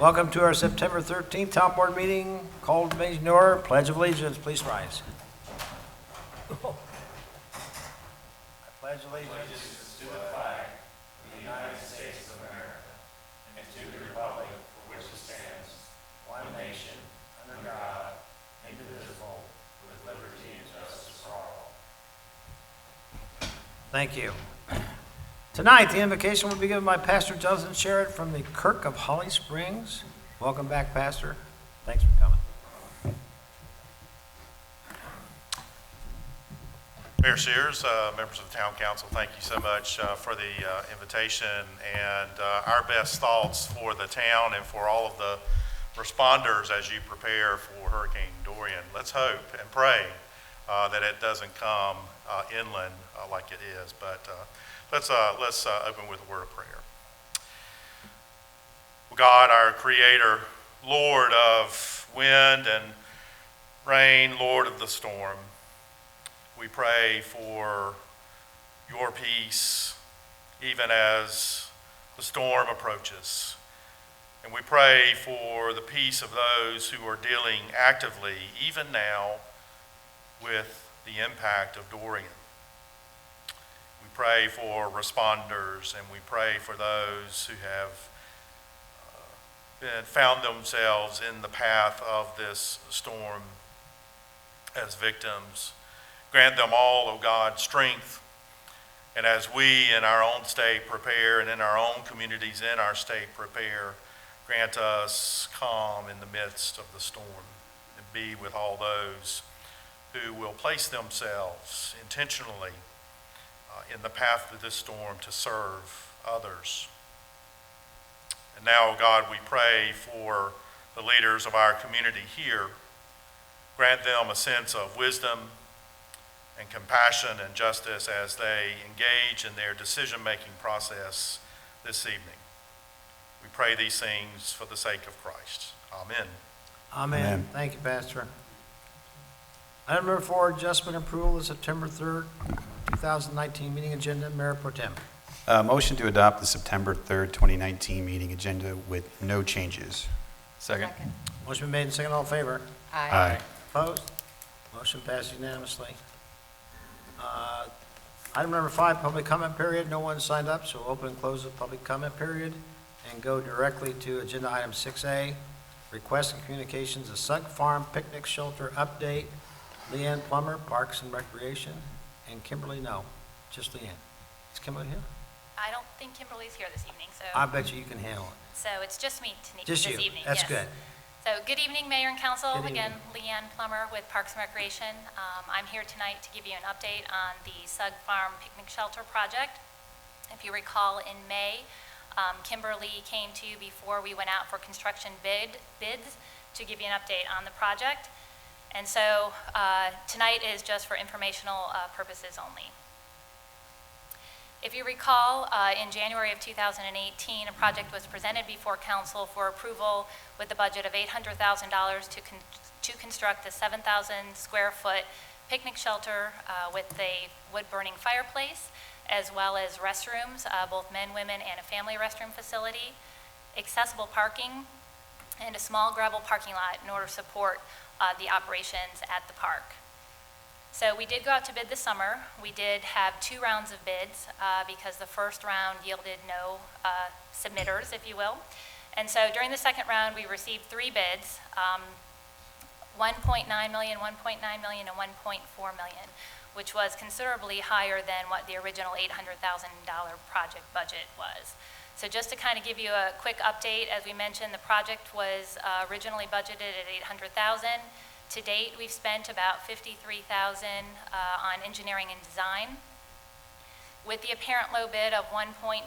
Welcome to our September 13th Town Board meeting. Called to meeting in order. Pledge of Allegiance. Please rise. I pledge allegiance to the flag of the United States of America and to the republic for which it stands, one nation, under God, indivisible, with liberty and justice for all. Thank you. Tonight, the invocation will be given by Pastor Justin Sherritt from the Kirk of Holly Springs. Welcome back, Pastor. Thanks for coming. Mayor Sears, members of the Town Council, thank you so much for the invitation, and our best thoughts for the town and for all of the responders as you prepare for Hurricane Dorian. Let's hope and pray that it doesn't come inland like it is, but let's open with a word of prayer. God, our Creator, Lord of wind and rain, Lord of the storm, we pray for your peace even as the storm approaches. And we pray for the peace of those who are dealing actively, even now, with the impact of Dorian. We pray for responders, and we pray for those who have found themselves in the path of this storm as victims. Grant them all, O God, strength. And as we in our own state prepare, and in our own communities in our state prepare, grant us calm in the midst of the storm, and be with all those who will place themselves intentionally in the path of this storm to serve others. And now, God, we pray for the leaders of our community here. Grant them a sense of wisdom and compassion and justice as they engage in their decision-making process this evening. We pray these things for the sake of Christ. Amen. Amen. Thank you, Pastor. Item number 4, adjustment approval of September 3rd, 2019 meeting agenda. Mayor Pro Tem. Motion to adopt the September 3rd, 2019 meeting agenda with no changes. Second. Motion been made and seconded. All in favor? Aye. Opposed? Motion passed unanimously. Item number 5, public comment period. No one signed up, so we'll open and close the public comment period and go directly to agenda item 6A, requests and communications, a Sug Farm Picnic Shelter update. Leanne Plummer, Parks and Recreation, and Kimberly, no, just Leanne. Is Kimberly here? I don't think Kimberly's here this evening, so I bet you can handle it. so it's just me Just this you. evening. That's yes. good. So good evening, Mayor and Council. Good Again, Leanne Plummer with Parks and Recreation. I'm here tonight to give you an update on the Sug Farm Picnic Shelter project. If you recall, in May, Kimberly came to you before we went out for construction bids to give you an update on the project. And so tonight is just for informational purposes only. If you recall, in January of 2018, a project was presented before Council for approval with a budget of $800,000 to construct a 7,000 square foot picnic shelter with a wood-burning fireplace, as well as restrooms, both men, women, and a family restroom facility, accessible parking, and a small gravel parking lot in order to support the operations at the park. So we did go out to bid this summer. We did have 2 rounds of bids because the first round yielded no submitters, if you will. And so during the second round, we received 3 bids, $1.9 million, $1.9 million, and $1.4 million, which was considerably higher than what the original $800,000 project budget was. So just to kind of give you a quick update, as we mentioned, the project was originally budgeted at $800,000. To date, we've spent about $53,000 on engineering and design. With the apparent low bid of 1.4,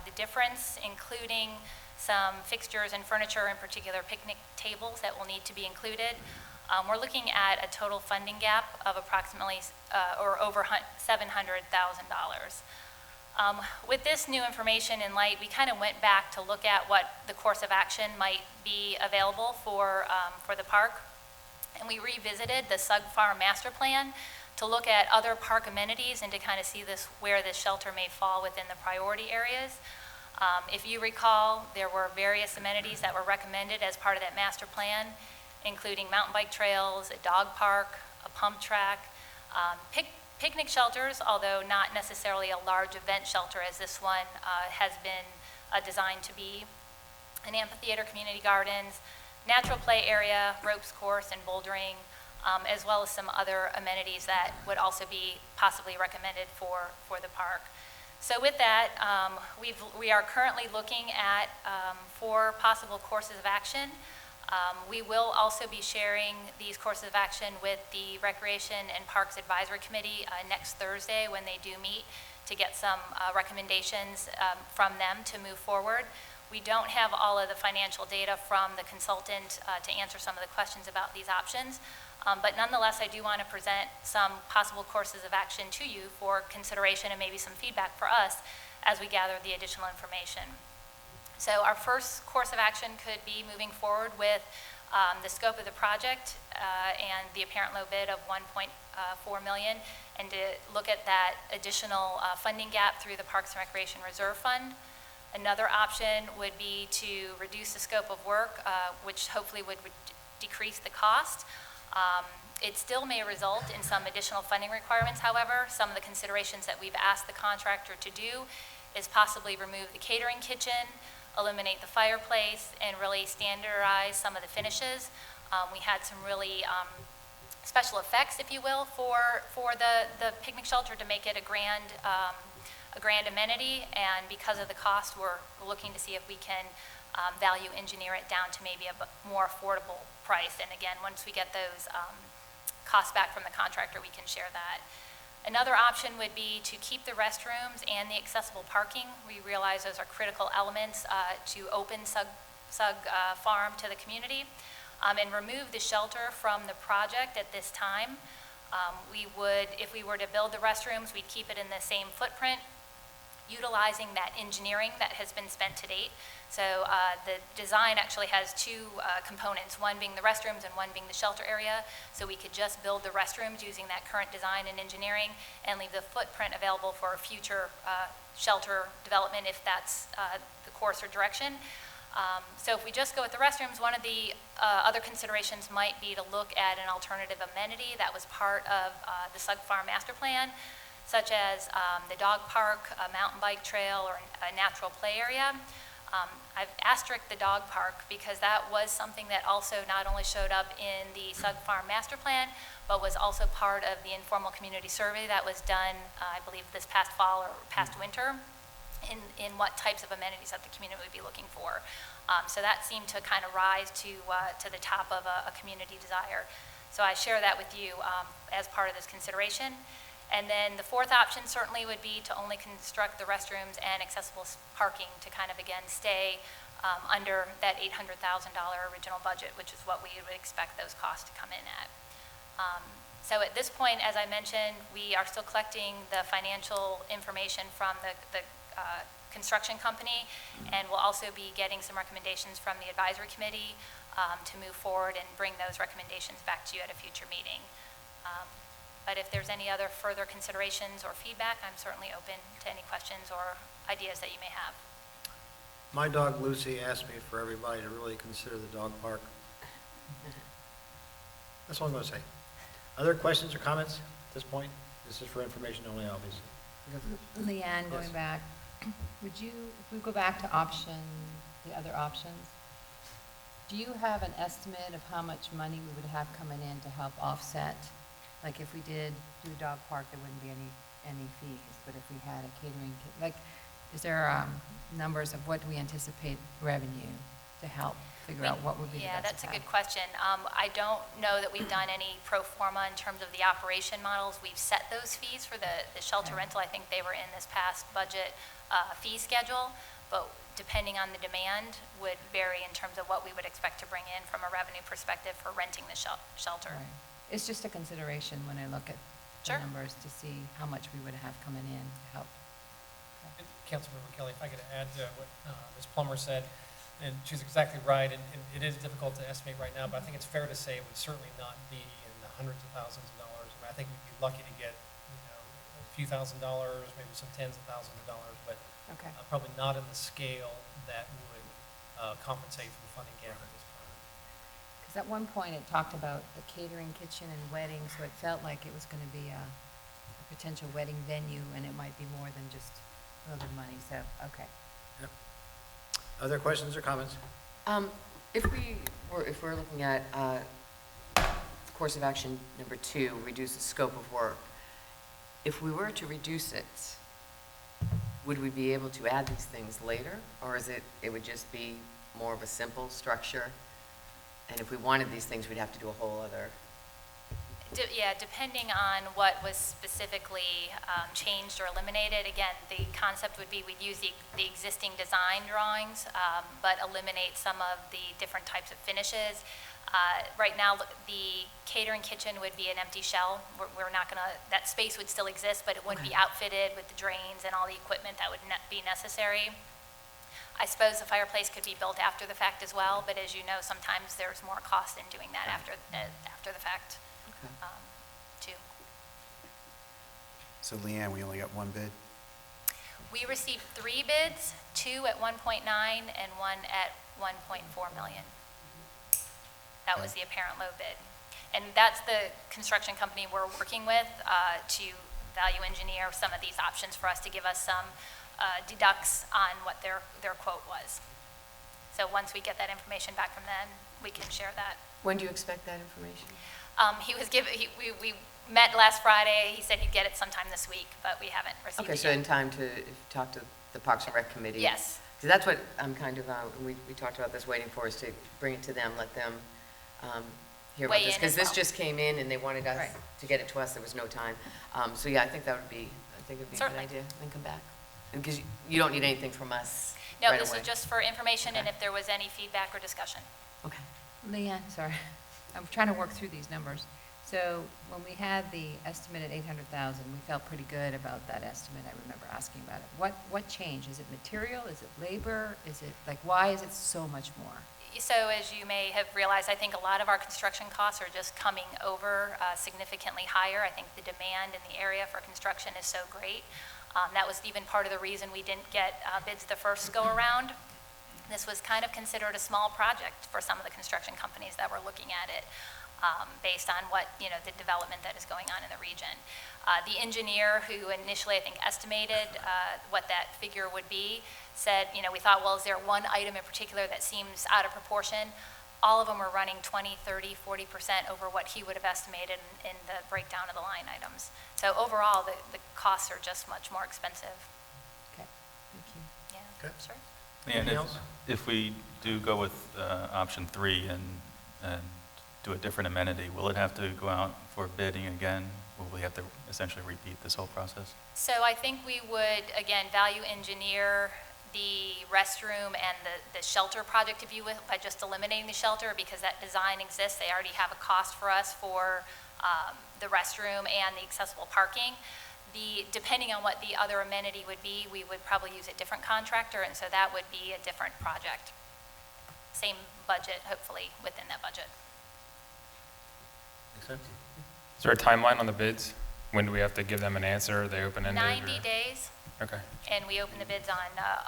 the difference, including some fixtures and furniture, in particular picnic tables that will need to be included, we're looking at a total funding gap of approximately or over $700,000. With this new information in light, we kind of went back to look at what the course of action might be available for the park. And we revisited the Sug Farm Master Plan to look at other park amenities and to kind of see where this shelter may fall within the priority areas. If you recall, there were various amenities that were recommended as part of that master plan, including mountain bike trails, a dog park, a pump track, picnic shelters, although not necessarily a large event shelter as this one has been designed to be, an amphitheater, community gardens, natural play area, ropes course, and bouldering, as well as some other amenities that would also be possibly recommended for the park. So with that, we are currently looking at 4 possible courses of action. We will also be sharing these courses of action with the Recreation and Parks Advisory Committee next Thursday when they do meet to get some recommendations from them to move forward. We don't have all of the financial data from the consultant to answer some of the questions about these options, but nonetheless, I do want to present some possible courses of action to you for consideration and maybe some feedback for us as we gather the additional information. So our first course of action could be moving forward with the scope of the project and the apparent low bid of $1.4 million, and to look at that additional funding gap through the Parks and Recreation Reserve Fund. Another option would be to reduce the scope of work, which hopefully would decrease the cost. It still may result in some additional funding requirements, however. Some of the considerations that we've asked the contractor to do is possibly remove the catering kitchen, eliminate the fireplace, and really standardize some of the finishes. We had some really special effects, if you will, for the picnic shelter to make it a grand amenity, and because of the cost, we're looking to see if we can value engineer it down to maybe a more affordable price. And again, once we get those costs back from the contractor, we can share that. Another option would be to keep the restrooms and the accessible parking. We realize those are critical elements to open Sug Farm to the community, and remove the shelter from the project at this time. We would, if we were to build the restrooms, we'd keep it in the same footprint, utilizing that engineering that has been spent to date. So the design actually has 2 components, one being the restrooms and one being the shelter area. So we could just build the restrooms using that current design and engineering and leave the footprint available for future shelter development if that's the course or direction. So if we just go with the restrooms, one of the other considerations might be to look at an alternative amenity that was part of the Sug Farm Master Plan, such as the dog park, a mountain bike trail, or a natural play area. I've asterisked the dog park because that was something that also not only showed up in the Sug Farm Master Plan, but was also part of the informal community survey that was done, I believe, this past fall or past winter, in what types of amenities that the community would be looking for. So that seemed to kind of rise to the top of a community desire. So I share that with you as part of this consideration. And then the fourth option certainly would be to only construct the restrooms and accessible parking to kind of, again, stay under that $800,000 original budget, which is what we would expect those costs to come in at. So at this point, as I mentioned, we are still collecting the financial information from the construction company, and we'll also be getting some recommendations from the advisory committee to move forward and bring those recommendations back to you at a future meeting. But if there's any other further considerations or feedback, I'm certainly open to any questions or ideas that you may have. My dog Lucy asked me for everybody to really consider the dog park. That's all I'm going to say. Other questions or comments at this point? This is for information only, obviously. Leanne, going Yes. back, would you, if we go back to the other options, do you have an estimate of how much money we would have coming in to help offset? Like if we did do a dog park, there wouldn't be any fees, but if we had a catering, is there numbers of what we anticipate revenue to help figure out what would be the best Yeah, that's a path? good question. I don't know that we've done any pro forma in terms of the operation models. We've set those fees for the shelter Okay. rental. I think they were in this past budget fee schedule, but depending on the demand would vary in terms of what we would expect to bring in from a revenue perspective for renting the shelter. Right. It's just a consideration when I look at Sure. the numbers to see how much we would have coming in to help. Councilmember Kelly, if I could add to what Ms. Plummer said, and she's exactly right, and it is difficult to estimate right now, but I think it's fair to say it would certainly not be in the hundreds of thousands of dollars. I think we'd be lucky to get, a few $1,000s, maybe some tens of thousands of dollars, but Okay. Probably not in the scale that would compensate for the funding gap at this point. Because at one point, it talked about the catering kitchen and weddings, so it felt like it was going to be a potential wedding venue, and it might be more than just a little money, so, okay. Yep. Other questions or comments? If we're looking at course of action number 2, reduce the scope of work, if we were to reduce it, would we be able to add these things later? Or it would just be more of a simple structure? And if we wanted these things, we'd have to do a whole other, Yeah, depending on what was specifically changed or eliminated, again, the concept would be we'd use the existing design drawings, but eliminate some of the different types of finishes. Right now, the catering kitchen would be an empty shell. We're not going to, that space would still exist, but it wouldn't be outfitted with the drains and all the equipment that would be necessary. I suppose the fireplace could be built after the fact as well, but as you know, sometimes there's more cost in doing that after the fact, too. So Leanne, we only got one bid? We received 3 bids, 2 at 1.9 and 1 at 1.4 million. That was the apparent low bid. And that's the construction company we're working with to value engineer some of these options for us to give us some deducts on what their quote was. So once we get that information back from them, we can share that. when do you expect that information? We met last Friday. He said he'd get it sometime this week, but we haven't received Okay, it so yet. in time to talk to the Parks and Rec Committee? Yes. So that's what I'm kind of, we talked about this, waiting for us to bring it to them, let them hear about Weigh this. in Because as this well. just came in and they wanted us Right. to get it to us, there was no time. So yeah, I think it'd be a good Certainly. idea, then come back. Because you don't need anything from us No, right this away. is just for information and Okay. if there was any feedback or discussion. Okay. Leanne, sorry, I'm trying to work through these numbers. So when we had the estimate at 800,000, we felt pretty good about that estimate. I remember asking about it. What changed? Is it material? Is it labor? Is it, like, why is it so much more? So as you may have realized, I think a lot of our construction costs are just coming over significantly higher. I think the demand in the area for construction is so great. That was even part of the reason we didn't get bids the first go around. This was kind of considered a small project for some of the construction companies that were looking at it, based on what, the development that is going on in the region. The engineer who initially, I think, estimated what that figure would be said, we thought, well, is there one item in particular that seems out of proportion? All of them were running 20, 30, 40% over what he would have estimated in the breakdown of the line items. So overall, the costs are just much more expensive. Okay, thank you. Yeah, Okay. sure. And Anything else? if we do go with option 3 and do a different amenity, will it have to go out for bidding again? Will we have to essentially repeat this whole process? So I think we would, again, value engineer the restroom and the shelter project, if you will, by just eliminating the shelter, because that design exists. They already have a cost for us for the restroom and the accessible parking. Depending on what the other amenity would be, we would probably use a different contractor, and so that would be a different project. Same budget, hopefully, within that budget. Makes sense? Is there a timeline on the bids? When do we have to give them an answer? Are they open-ended? 90 days, Okay. and we open the bids on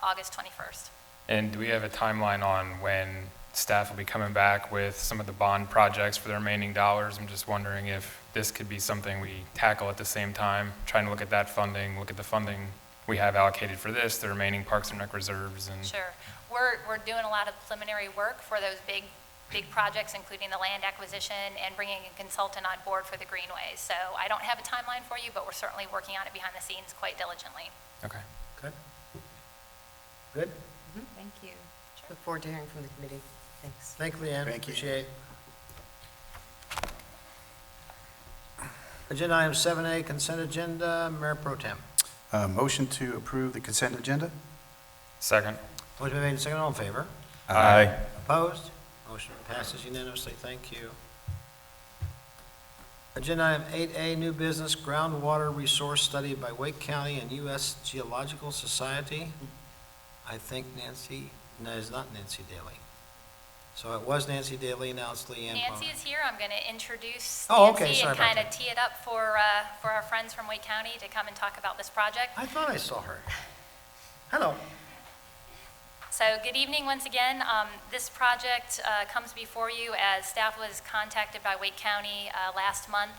August 21st. And do we have a timeline on when staff will be coming back with some of the bond projects for the remaining dollars? I'm just wondering if this could be something we tackle at the same time, trying to look at that funding, look at the funding we have allocated for this, the remaining Parks and Rec reserves, and Sure. We're doing a lot of preliminary work for those big projects, including the land acquisition and bringing a consultant on board for the greenways. So I don't have a timeline for you, but we're certainly working on it behind the scenes quite diligently. okay. Okay. Good? Thank you. Look forward to hearing from the committee. Thanks. Thank you, Leanne. Thank you. Appreciate it. Agenda item 7A, consent agenda, Mayor Pro Tem. Motion to approve the consent agenda? Second. Motion been made and seconded. All in favor? Aye. Opposed? Motion passes unanimously. Thank you. Agenda item 8A, new business groundwater resource study by Wake County and U.S. Geological Society. I think it's not Nancy Daly. So it was Nancy Daly, now it's Leanne Palmer. Nancy is here. I'm going to introduce Oh, okay. Nancy Sorry and about kind of that. tee it up for our friends from Wake County to come and talk about this project. I thought I saw her. Hello. So good evening once again. This project comes before you as staff was contacted by Wake County last month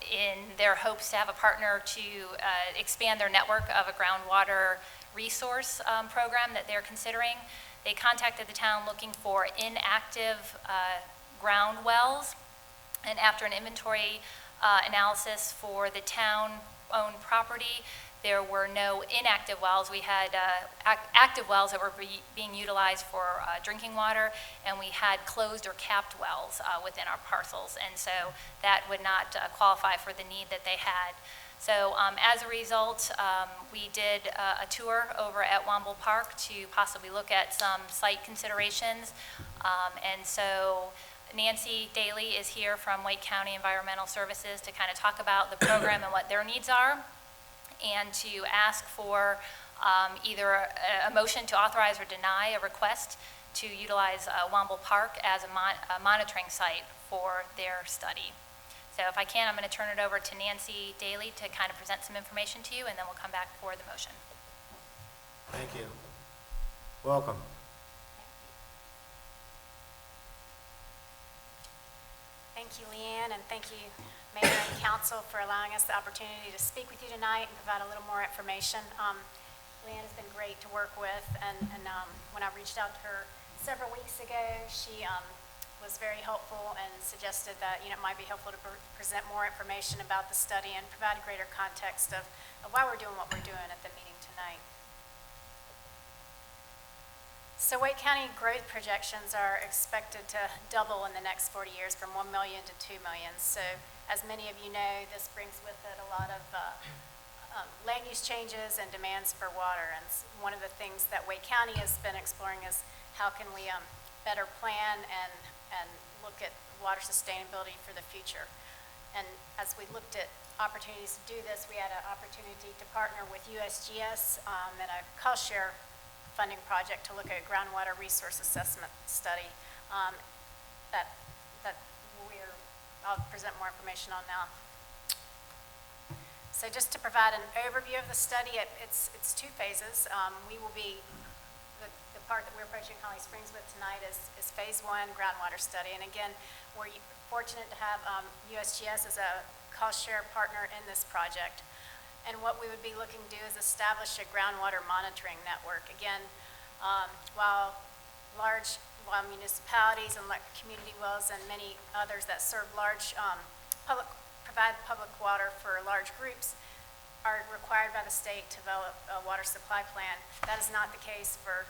in their hopes to have a partner to expand their network of a groundwater resource program that they're considering. They contacted the town looking for inactive ground wells, and after an inventory analysis for the town-owned property, there were no inactive wells. We had active wells that were being utilized for drinking water, and we had closed or capped wells within our parcels, and so that would not qualify for the need that they had. So as a result, we did a tour over at Womble Park to possibly look at some site considerations, and so Nancy Daly is here from Wake County Environmental Services to kind of talk about the program and what their needs are, and to ask for either a motion to authorize or deny a request to utilize Womble Park as a monitoring site for their study. So if I can, I'm going to turn it over to Nancy Daly to kind of present some information to you, and then we'll come back for the motion. Thank you. Welcome. Thank you, Leanne, and thank you, Mayor and Council, for allowing us the opportunity to speak with you tonight and provide a little more information. Leanne has been great to work with, and when I reached out to her several weeks ago, she was very helpful and suggested that it might be helpful to present more information about the study and provide greater context of why we're doing what we're doing at the meeting tonight. So Wake County growth projections are expected to double in the next 40 years from 1 million to 2 million. So as many of you know, this brings with it a lot of land use changes and demands for water. And one of the things that Wake County has been exploring is how can we better plan and look at water sustainability for the future. And as we looked at opportunities to do this, we had an opportunity to partner with USGS in a cost share funding project to look at a groundwater resource assessment study that I'll present more information on now. So just to provide an overview of the study, it's two phases. We will be, the part that we're approaching Holly Springs with tonight is phase 1 groundwater study. And again, we're fortunate to have USGS as a cost share partner in this project. And what we would be looking to do is establish a groundwater monitoring network. Again, while municipalities and community wells and many others that serve large, provide public water for large groups are required by the state to develop a water supply plan, that is not the case for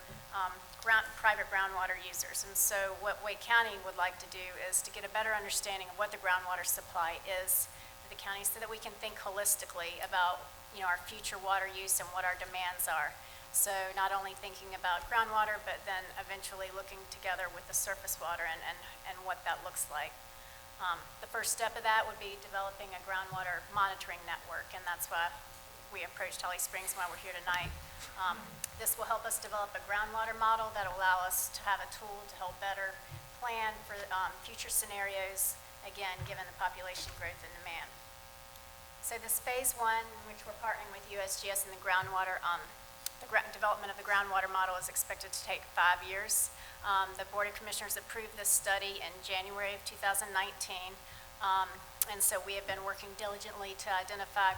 private groundwater users. And so what Wake County would like to do is to get a better understanding of what the groundwater supply is the county so that we can think holistically about our future water use and what our demands are. So not only thinking about groundwater, but then eventually looking together with the surface water and what that looks like. The first step of that would be developing a groundwater monitoring network, and that's why we approached Holly Springs why we're here tonight. This will help us develop a groundwater model that will allow us to have a tool to help better plan for future scenarios, again, given the population growth and demand. So this phase 1, in which we're partnering with USGS and the groundwater, development of the groundwater model is expected to take 5 years. The Board of Commissioners approved this study in January of 2019, and so we have been working diligently to identify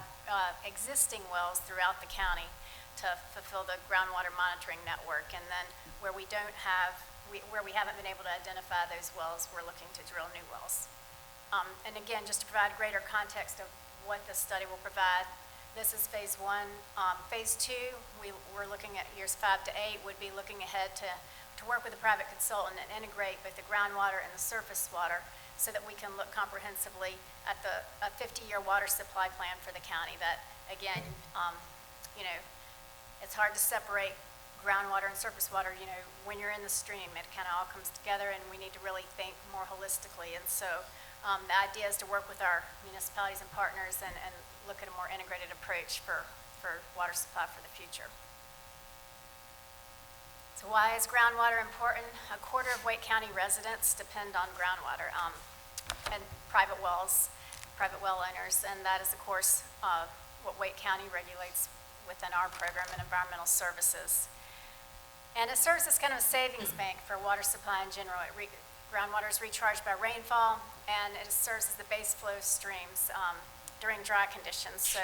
existing wells throughout the county to fulfill the groundwater monitoring network. And then where we haven't been able to identify those wells, we're looking to drill new wells. And again, just to provide greater context of what this study will provide, this is phase 1. Phase 2, we're looking at years 5 to 8, would be looking ahead to work with a private consultant and integrate both the groundwater and the surface water so that we can look comprehensively at a 50-year water supply plan for the county that, again, it's hard to separate groundwater and surface water, when you're in the stream, it kind of all comes together, and we need to really think more holistically. And so the idea is to work with our municipalities and partners and look at a more integrated approach for water supply for the future. So why is groundwater important? 1/4 of Wake County residents depend on groundwater and private wells, private well owners, and that is, of course, what Wake County regulates within our program in environmental services. And it serves as kind of a savings bank for water supply in general. Groundwater is recharged by rainfall, and it serves as the base flow streams during dry conditions. So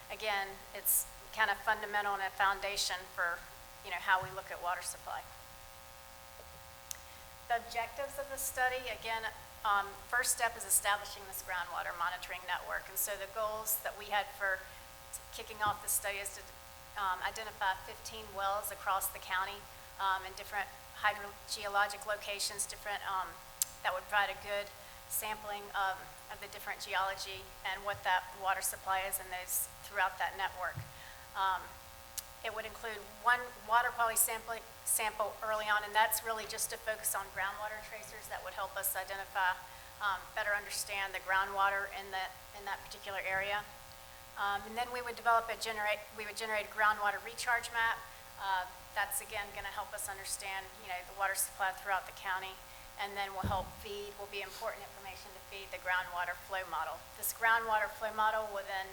again, it's kind of fundamental and a foundation for, how we look at water supply. The objectives of the study, again, first step is establishing this groundwater monitoring network. And so the goals that we had for kicking off the study is to identify 15 wells across the county in different hydrogeologic locations, that would provide a good sampling of the different geology and what that water supply is in those throughout that network. It would include one water quality sample early on, and that's really just to focus on groundwater tracers that would help us identify, better understand the groundwater in that particular area. And then we would generate a groundwater recharge map. That's again going to help us understand, the water supply throughout the county, and then will be important information to feed the groundwater flow model. This groundwater flow model will then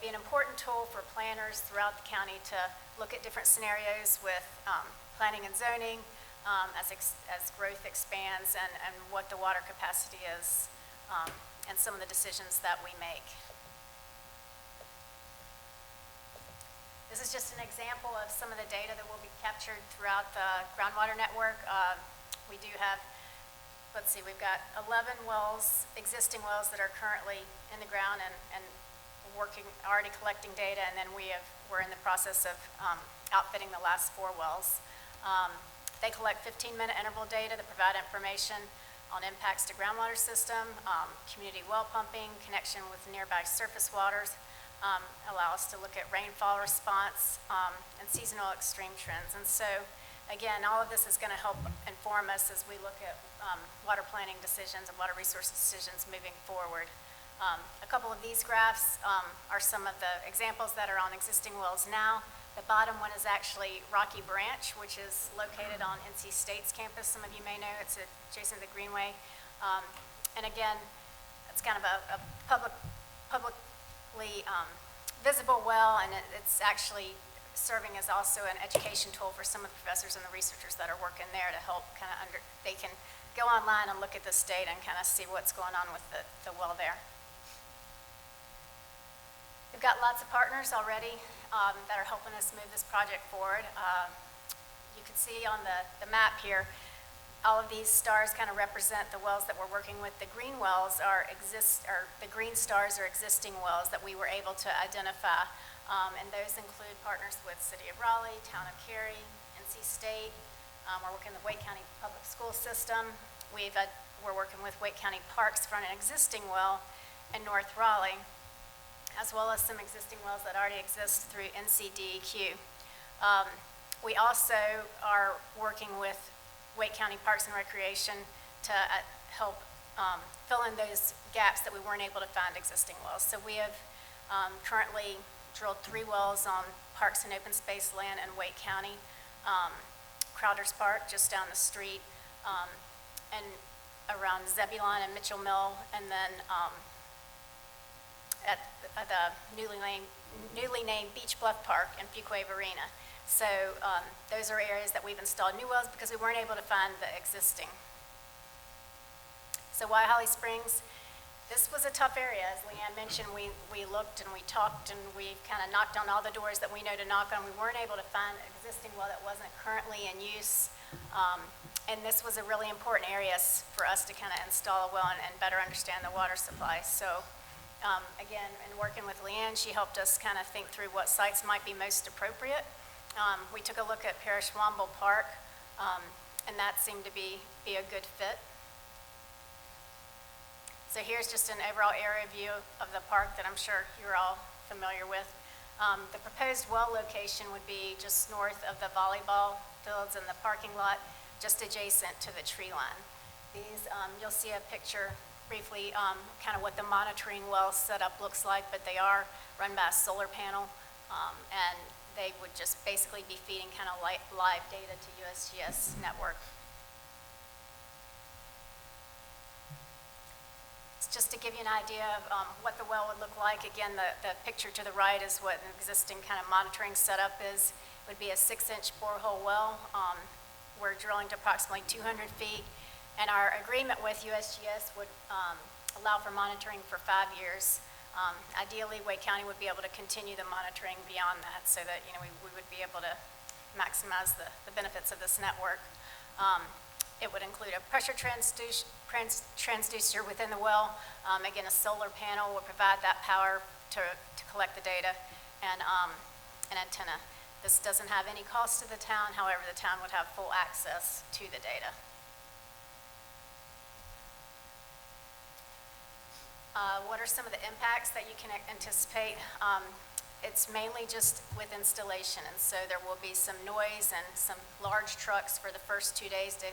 be an important tool for planners throughout the county to look at different scenarios with planning and zoning as growth expands and what the water capacity is and some of the decisions that we make. This is just an example of some of the data that will be captured throughout the groundwater network. We do have, we've got 11 wells, existing wells that are currently in the ground and already collecting data, and then we're in the process of outfitting the last 4 wells. They collect 15-minute interval data that provide information on impacts to groundwater system, community well pumping, connection with nearby surface waters, allow us to look at rainfall response and seasonal extreme trends. And so, again, all of this is going to help inform us as we look at water planning decisions and water resource decisions moving forward. A couple of these graphs are some of the examples that are on existing wells now. The bottom one is actually Rocky Branch, which is located on NC State's campus. Some of you may know it's adjacent to the Greenway. And again, it's kind of a publicly visible well, and it's actually serving as also an education tool for some of the professors and the researchers that are working there to help they can go online and look at this data and kind of see what's going on with the well there. We've got lots of partners already that are helping us move this project forward. You can see on the map here, all of these stars kind of represent the wells that we're working with. The green wells the green stars are existing wells that we were able to identify, and those include partners with City of Raleigh, Town of Cary, NC State. We're working with Wake County Public School System. We're working with Wake County Parks for an existing well in North Raleigh, as well as some existing wells that already exist through NCDEQ. We also are working with Wake County Parks and Recreation to help fill in those gaps that we weren't able to find existing wells. So we have currently drilled 3 wells on parks and open space land in Wake County, Crowder's Park just down the street, and around Zebulon and Mitchell Mill, and then at the newly named Beach Bluff Park and Fuquay Arena. So those are areas that we've installed new wells because we weren't able to find the existing. So why Holly Springs? This was a tough area. As Leanne mentioned, we looked and we talked and we kind of knocked on all the doors that we know to knock on. We weren't able to find an existing well that wasn't currently in use. And this was a really important area for us to kind of install a well and better understand the water supply. So again, in working with Leanne, she helped us kind of think through what sites might be most appropriate. We took a look at Parish Womble Park, and that seemed to be a good fit. So here's just an overall area view of the park that I'm sure you're all familiar with. The proposed well location would be just north of the volleyball fields and the parking lot, just adjacent to the tree line. These, you'll see a picture briefly, kind of what the monitoring well setup looks like, but they are run by a solar panel, and they would just basically be feeding kind of live data to USGS network. It's just to give you an idea of what the well would look like, again, the picture to the right is what an existing kind of monitoring setup is. It would be a 6-inch borehole well. We're drilling to approximately 200 feet, and our agreement with USGS would allow for monitoring for 5 years. Ideally, Wake County would be able to continue the monitoring beyond that so that, we would be able to maximize the benefits of this network. It would include a pressure transducer within the well. Again, a solar panel will provide that power to collect the data, and an antenna. This doesn't have any cost to the town, however, the town would have full access to the data. What are some of the impacts that you can anticipate? It's mainly just with installation, and so there will be some noise and some large trucks for the first 2 days to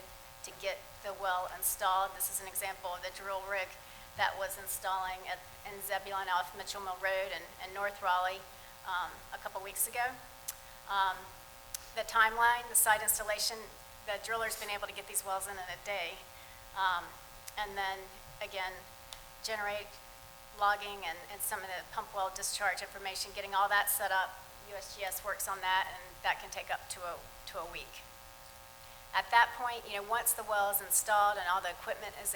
get the well installed. This is an example of the drill rig that was installing in Zebulon off Mitchell Mill Road in North Raleigh a couple weeks ago. The timeline, the site installation, the driller's been able to get these wells in a day. And then, again, generate logging and some of the pump well discharge information, getting all that set up. USGS works on that, and that can take up to a week. At that point, once the well is installed and all the equipment is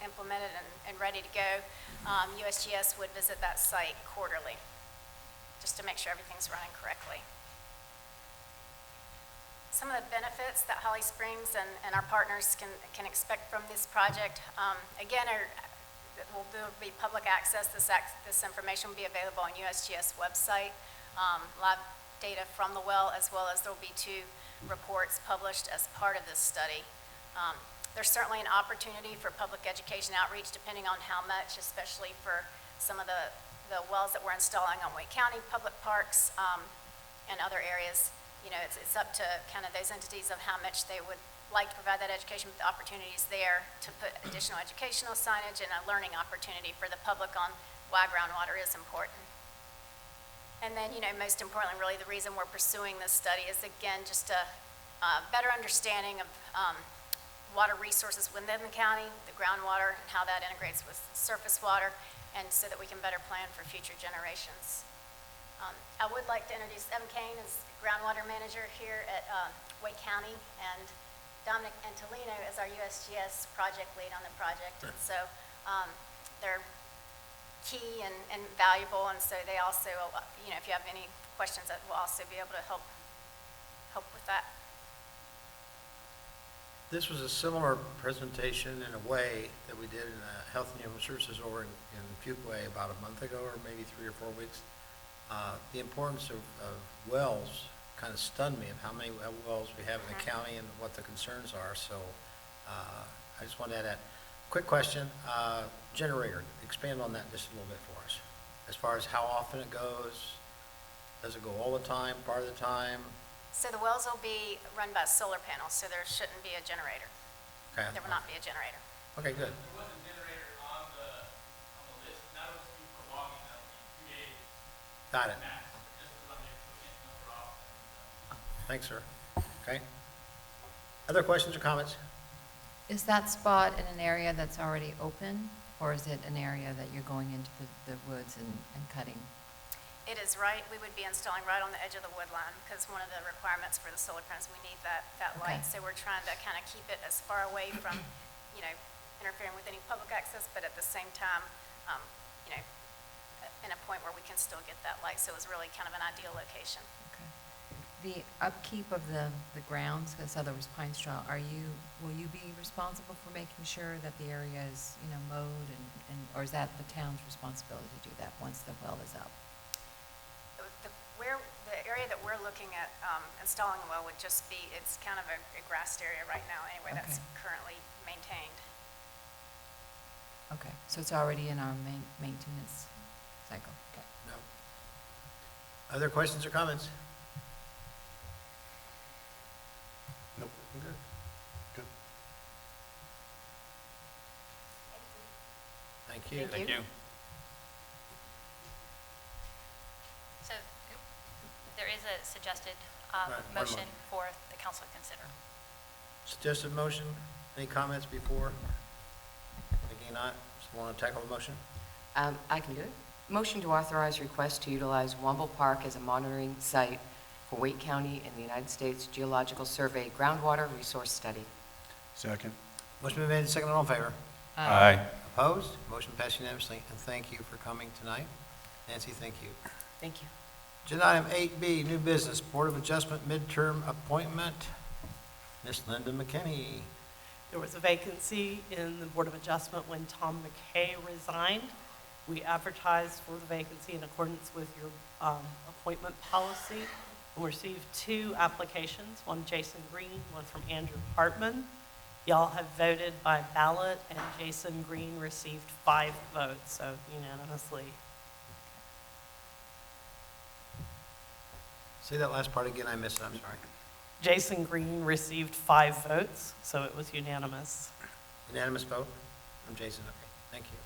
implemented and ready to go, USGS would visit that site quarterly, just to make sure everything's running correctly. Some of the benefits that Holly Springs and our partners can expect from this project, again, there will be public access. This information will be available on USGS website, live data from the well, as well as there will be 2 reports published as part of this study. There's certainly an opportunity for public education outreach, depending on how much, especially for some of the wells that we're installing on Wake County public parks and other areas. It's up to kind of those entities of how much they would like to provide that education, with the opportunities there to put additional educational signage and a learning opportunity for the public on why groundwater is important. And then, most importantly, really the reason we're pursuing this study is, again, just a better understanding of water resources within the county, the groundwater, and how that integrates with surface water, and so that we can better plan for future generations. I would like to introduce Evan Kane as groundwater manager here at Wake County, and Dominic Antolino is our USGS project lead on the project. And so they're key and valuable, and so they also, if you have any questions, that will also be able to help with that. This was a similar presentation in a way that we did in Health and Human Services over in Fuquay about a month ago, or maybe 3 or 4 weeks. The importance of wells kind of stunned me, of how many wells we have in the county and what the concerns are. So I just wanted to add that. Quick question, generator, expand on that just a little bit for us. As far as how often it goes, does it go all the time, part of the time? So the wells will be run by solar panels, so there shouldn't be a generator. Okay. There will not be a generator. Okay, good. There was a generator on the list, that was for logging, that would be 2 days Got it. max, just to run the equipment number off. Thanks, sir. Okay. Other questions or comments? Is that spot in an area that's already open, or is it an area that you're going into the woods and cutting? It is right, we would be installing right on the edge of the wood line, because one of the requirements for the solar panels, we need that light. Okay. So we're trying to kind of keep it as far away from, interfering with any public access, but at the same time, in a point where we can still get that light. So it was really kind of an ideal location. Okay. The upkeep of the grounds, because there was pine straw, will you be responsible for making sure that the area is, mowed, or is that the town's responsibility to do that once the well is up? The area that we're looking at installing a well would just be, it's kind of a grassed area right now anyway, that's Okay. currently maintained. Okay, so it's already in our maintenance cycle. Okay. No. Other questions or comments? Nope. Good. Good. Thank you. Thank you. So there is a suggested Right, one motion more. for the council to consider. Suggested motion. Any comments before? Again, Seeing not, want to tackle the motion? I can do it. Motion to authorize request to utilize Wumble Park as a monitoring site for Wake County and the United States Geological Survey groundwater resource study. Second. Motion been made and seconded. All in favor? Aye. Opposed? Motion passed unanimously, and thank you for coming tonight. Nancy, thank you. Thank you. Agenda item 8B, new business, Board of Adjustment midterm appointment. Ms. Linda McKinney. There was a vacancy in the Board of Adjustment when Tom McKay resigned. We advertised for the vacancy in accordance with your appointment policy. We received 2 applications, one Jason Green, one from Andrew Hartman. Y'all have voted by ballot, and Jason Green received 5 votes, so unanimously. Say that last part again, I missed it, I'm sorry. Jason Green received 5 votes, so it was unanimous. Unanimous vote from Jason, okay, thank you.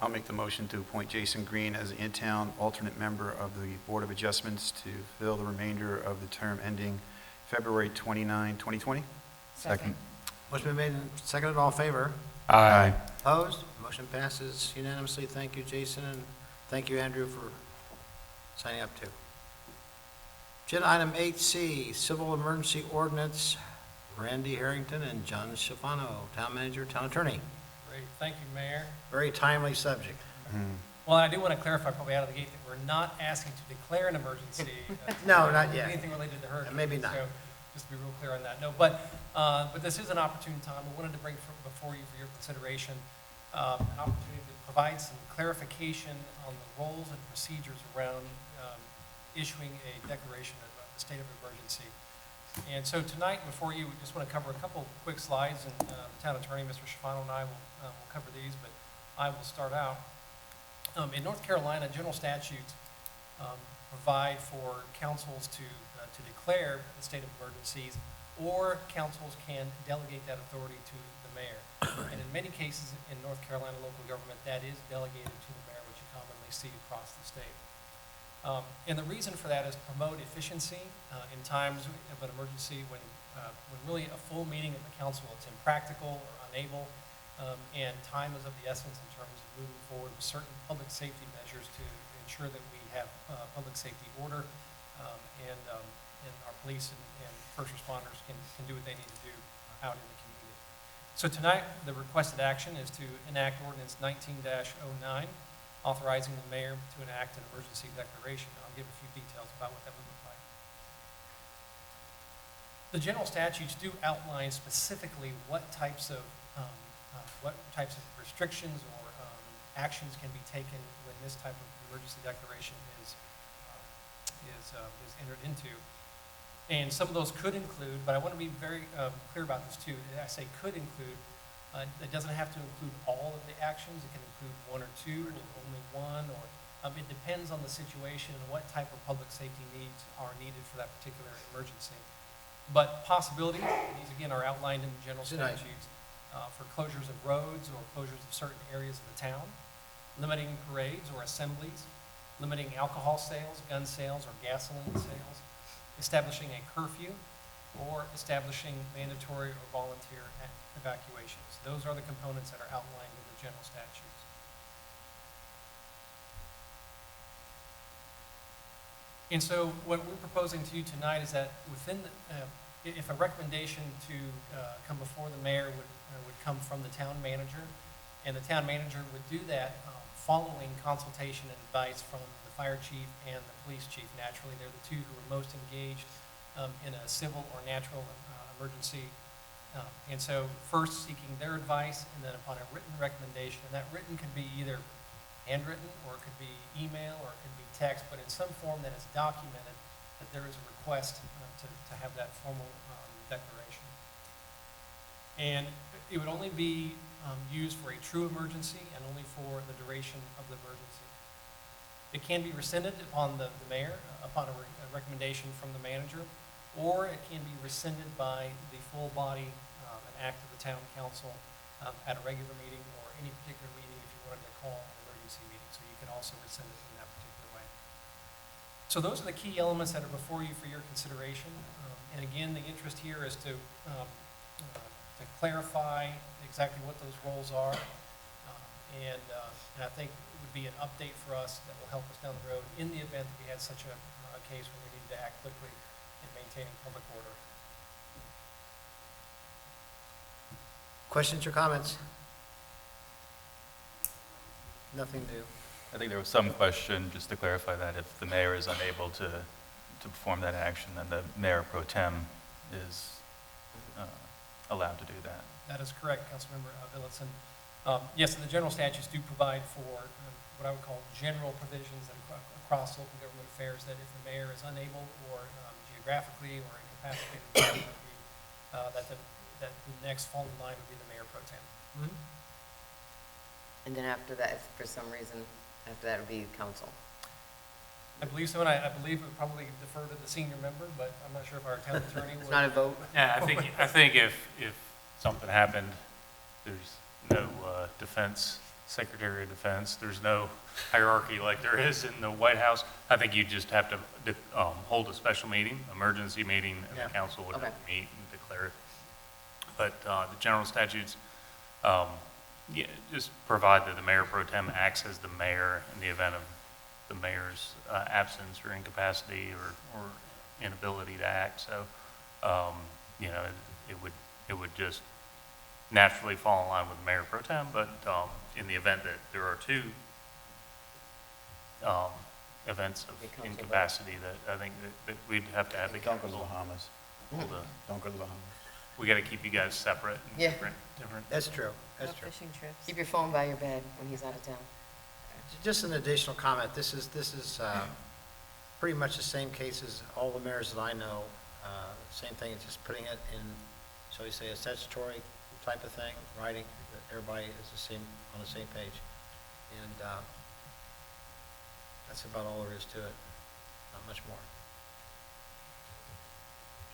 I'll make the motion to appoint Jason Green as an in-town alternate member of the Board of Adjustments to fill the remainder of the term ending February 29, 2020. Second. Motion been made and seconded. All in favor? Aye. Opposed? Motion passes unanimously. Thank you, Jason, and thank you, Andrew, for signing up too. Agenda item 8C, Civil Emergency Ordinance, Randy Harrington and John Schifano, Town Manager, Town Attorney. Great, thank you, Mayor. Very timely subject. Well, I do want to clarify probably out of the gate that we're not asking to declare an emergency. No, not yet. Anything related to hurricanes. Maybe not. So just to be real clear on that. No, but this is an opportune time. We wanted to bring before you for your consideration an opportunity to provide some clarification on the roles and procedures around issuing a declaration of a state of emergency. And so tonight before you, we just want to cover a couple quick slides, and the Town Attorney, Mr. Schifano, and I will cover these, but I will start out. In North Carolina, general statutes provide for councils to declare a state of emergencies, or councils can delegate that authority to the mayor. And in many cases in North Carolina local government, that is delegated to the mayor, which you commonly see across the state. And the reason for that is to promote efficiency in times of an emergency when really a full meeting of the council is impractical or unable, and time is of the essence in terms of moving forward with certain public safety measures to ensure that we have public safety order, and our police and first responders can do what they need to do out in the community. So tonight, the requested action is to enact ordinance 19-09, authorizing the mayor to enact an emergency declaration. I'll give a few details about what that would look like. The general statutes do outline specifically what types of restrictions or actions can be taken when this type of emergency declaration is entered into. And some of those could include, but I want to be very clear about this too. I say could include. It doesn't have to include all of the actions. It can include 1 or 2, or only 1, or it depends on the situation and what type of public safety needs are needed for that particular emergency. But possibilities, these again are outlined in the general statutes, for closures of roads or closures of certain areas of the town, limiting parades or assemblies, limiting alcohol sales, gun sales, or gasoline sales, establishing a curfew, or establishing mandatory or volunteer evacuations. Those are the components that are outlined in the general statutes. And so what we're proposing to you tonight is that within, if a recommendation to come before the mayor would come from the town manager, and the town manager would do that following consultation and advice from the fire chief and the police chief. Naturally, they're the two who are most engaged in a civil or natural emergency. And so first seeking their advice, and then upon a written recommendation, and that written can be either handwritten, or it could be email, or it could be text, but in some form that is documented that there is a request to have that formal declaration. And it would only be used for a true emergency and only for the duration of the emergency. It can be rescinded upon the mayor, upon a recommendation from the manager, or it can be rescinded by the full body, an act of the town council at a regular meeting, or any particular meeting if you wanted to call an emergency meeting. So you can also rescind it in that particular way. So those are the key elements that are before you for your consideration. And again, the interest here is to to clarify exactly what those roles are. And I think it would be an update for us that will help us down the road in the event that we had such a case where we needed to act quickly in maintaining public order. Questions or comments? Nothing new. I think there was some question, just to clarify that, if the mayor is unable to perform that action, then the mayor pro tem is allowed to do that. That is correct, Councilmember Billotson. Yes, and the general statutes do provide for what I would call general provisions that across local government affairs, that if the mayor is unable or geographically or incapacitated, that the next fall in line would be the mayor pro tem. And then after that, if for some reason, after that would be council. I believe so, and I believe it would probably defer to the senior member, but I'm not sure if our town attorney would. It's not a vote? Yeah, I think if something happened, there's no Secretary of Defense, there's no hierarchy like there is in the White House. I think you just have to hold a special meeting, emergency meeting, and Yeah. the council would have Okay. to meet and declare it. But the general statutes just provide that the mayor pro tem acts as the mayor in the event of the mayor's absence or incapacity or inability to act. So, it would just naturally fall in line with the mayor pro tem, but in the event that there are two events of The council vote. incapacity, that I think that we'd have to have the Don't go to the council. Bahamas. hold a- Don't go to the Bahamas. We got to keep you guys separate. And Yeah. different. That's true, that's No true. fishing trips. Keep your phone by your bed when he's out of town. Just an additional comment, this is pretty much the same case as all the mayors that I know. Same thing, it's just putting it in, shall we say, a statutory type of thing, writing, that everybody is on the same page. And that's about all there is to it, not much more.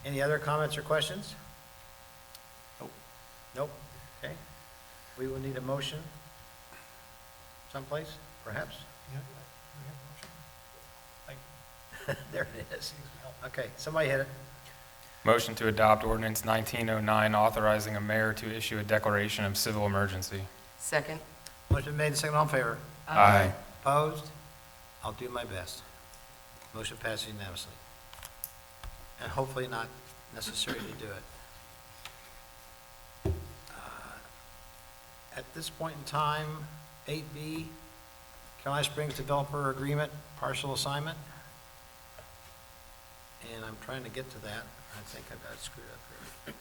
Any other comments or questions? Nope. Nope, okay. We will need a motion someplace, perhaps? Yeah, we have a motion. Thank you. There it is. Okay, somebody hit it. Motion to adopt ordinance 1909, authorizing a mayor to issue a declaration of civil emergency. Second? Motion made, second, all in favor? Aye. Opposed? I'll do my best. Motion passes unanimously. And hopefully not necessary to do it. At this point in time, 8B, Carolina Springs Developer Agreement, partial assignment. And I'm trying to get to that. I think I got it screwed up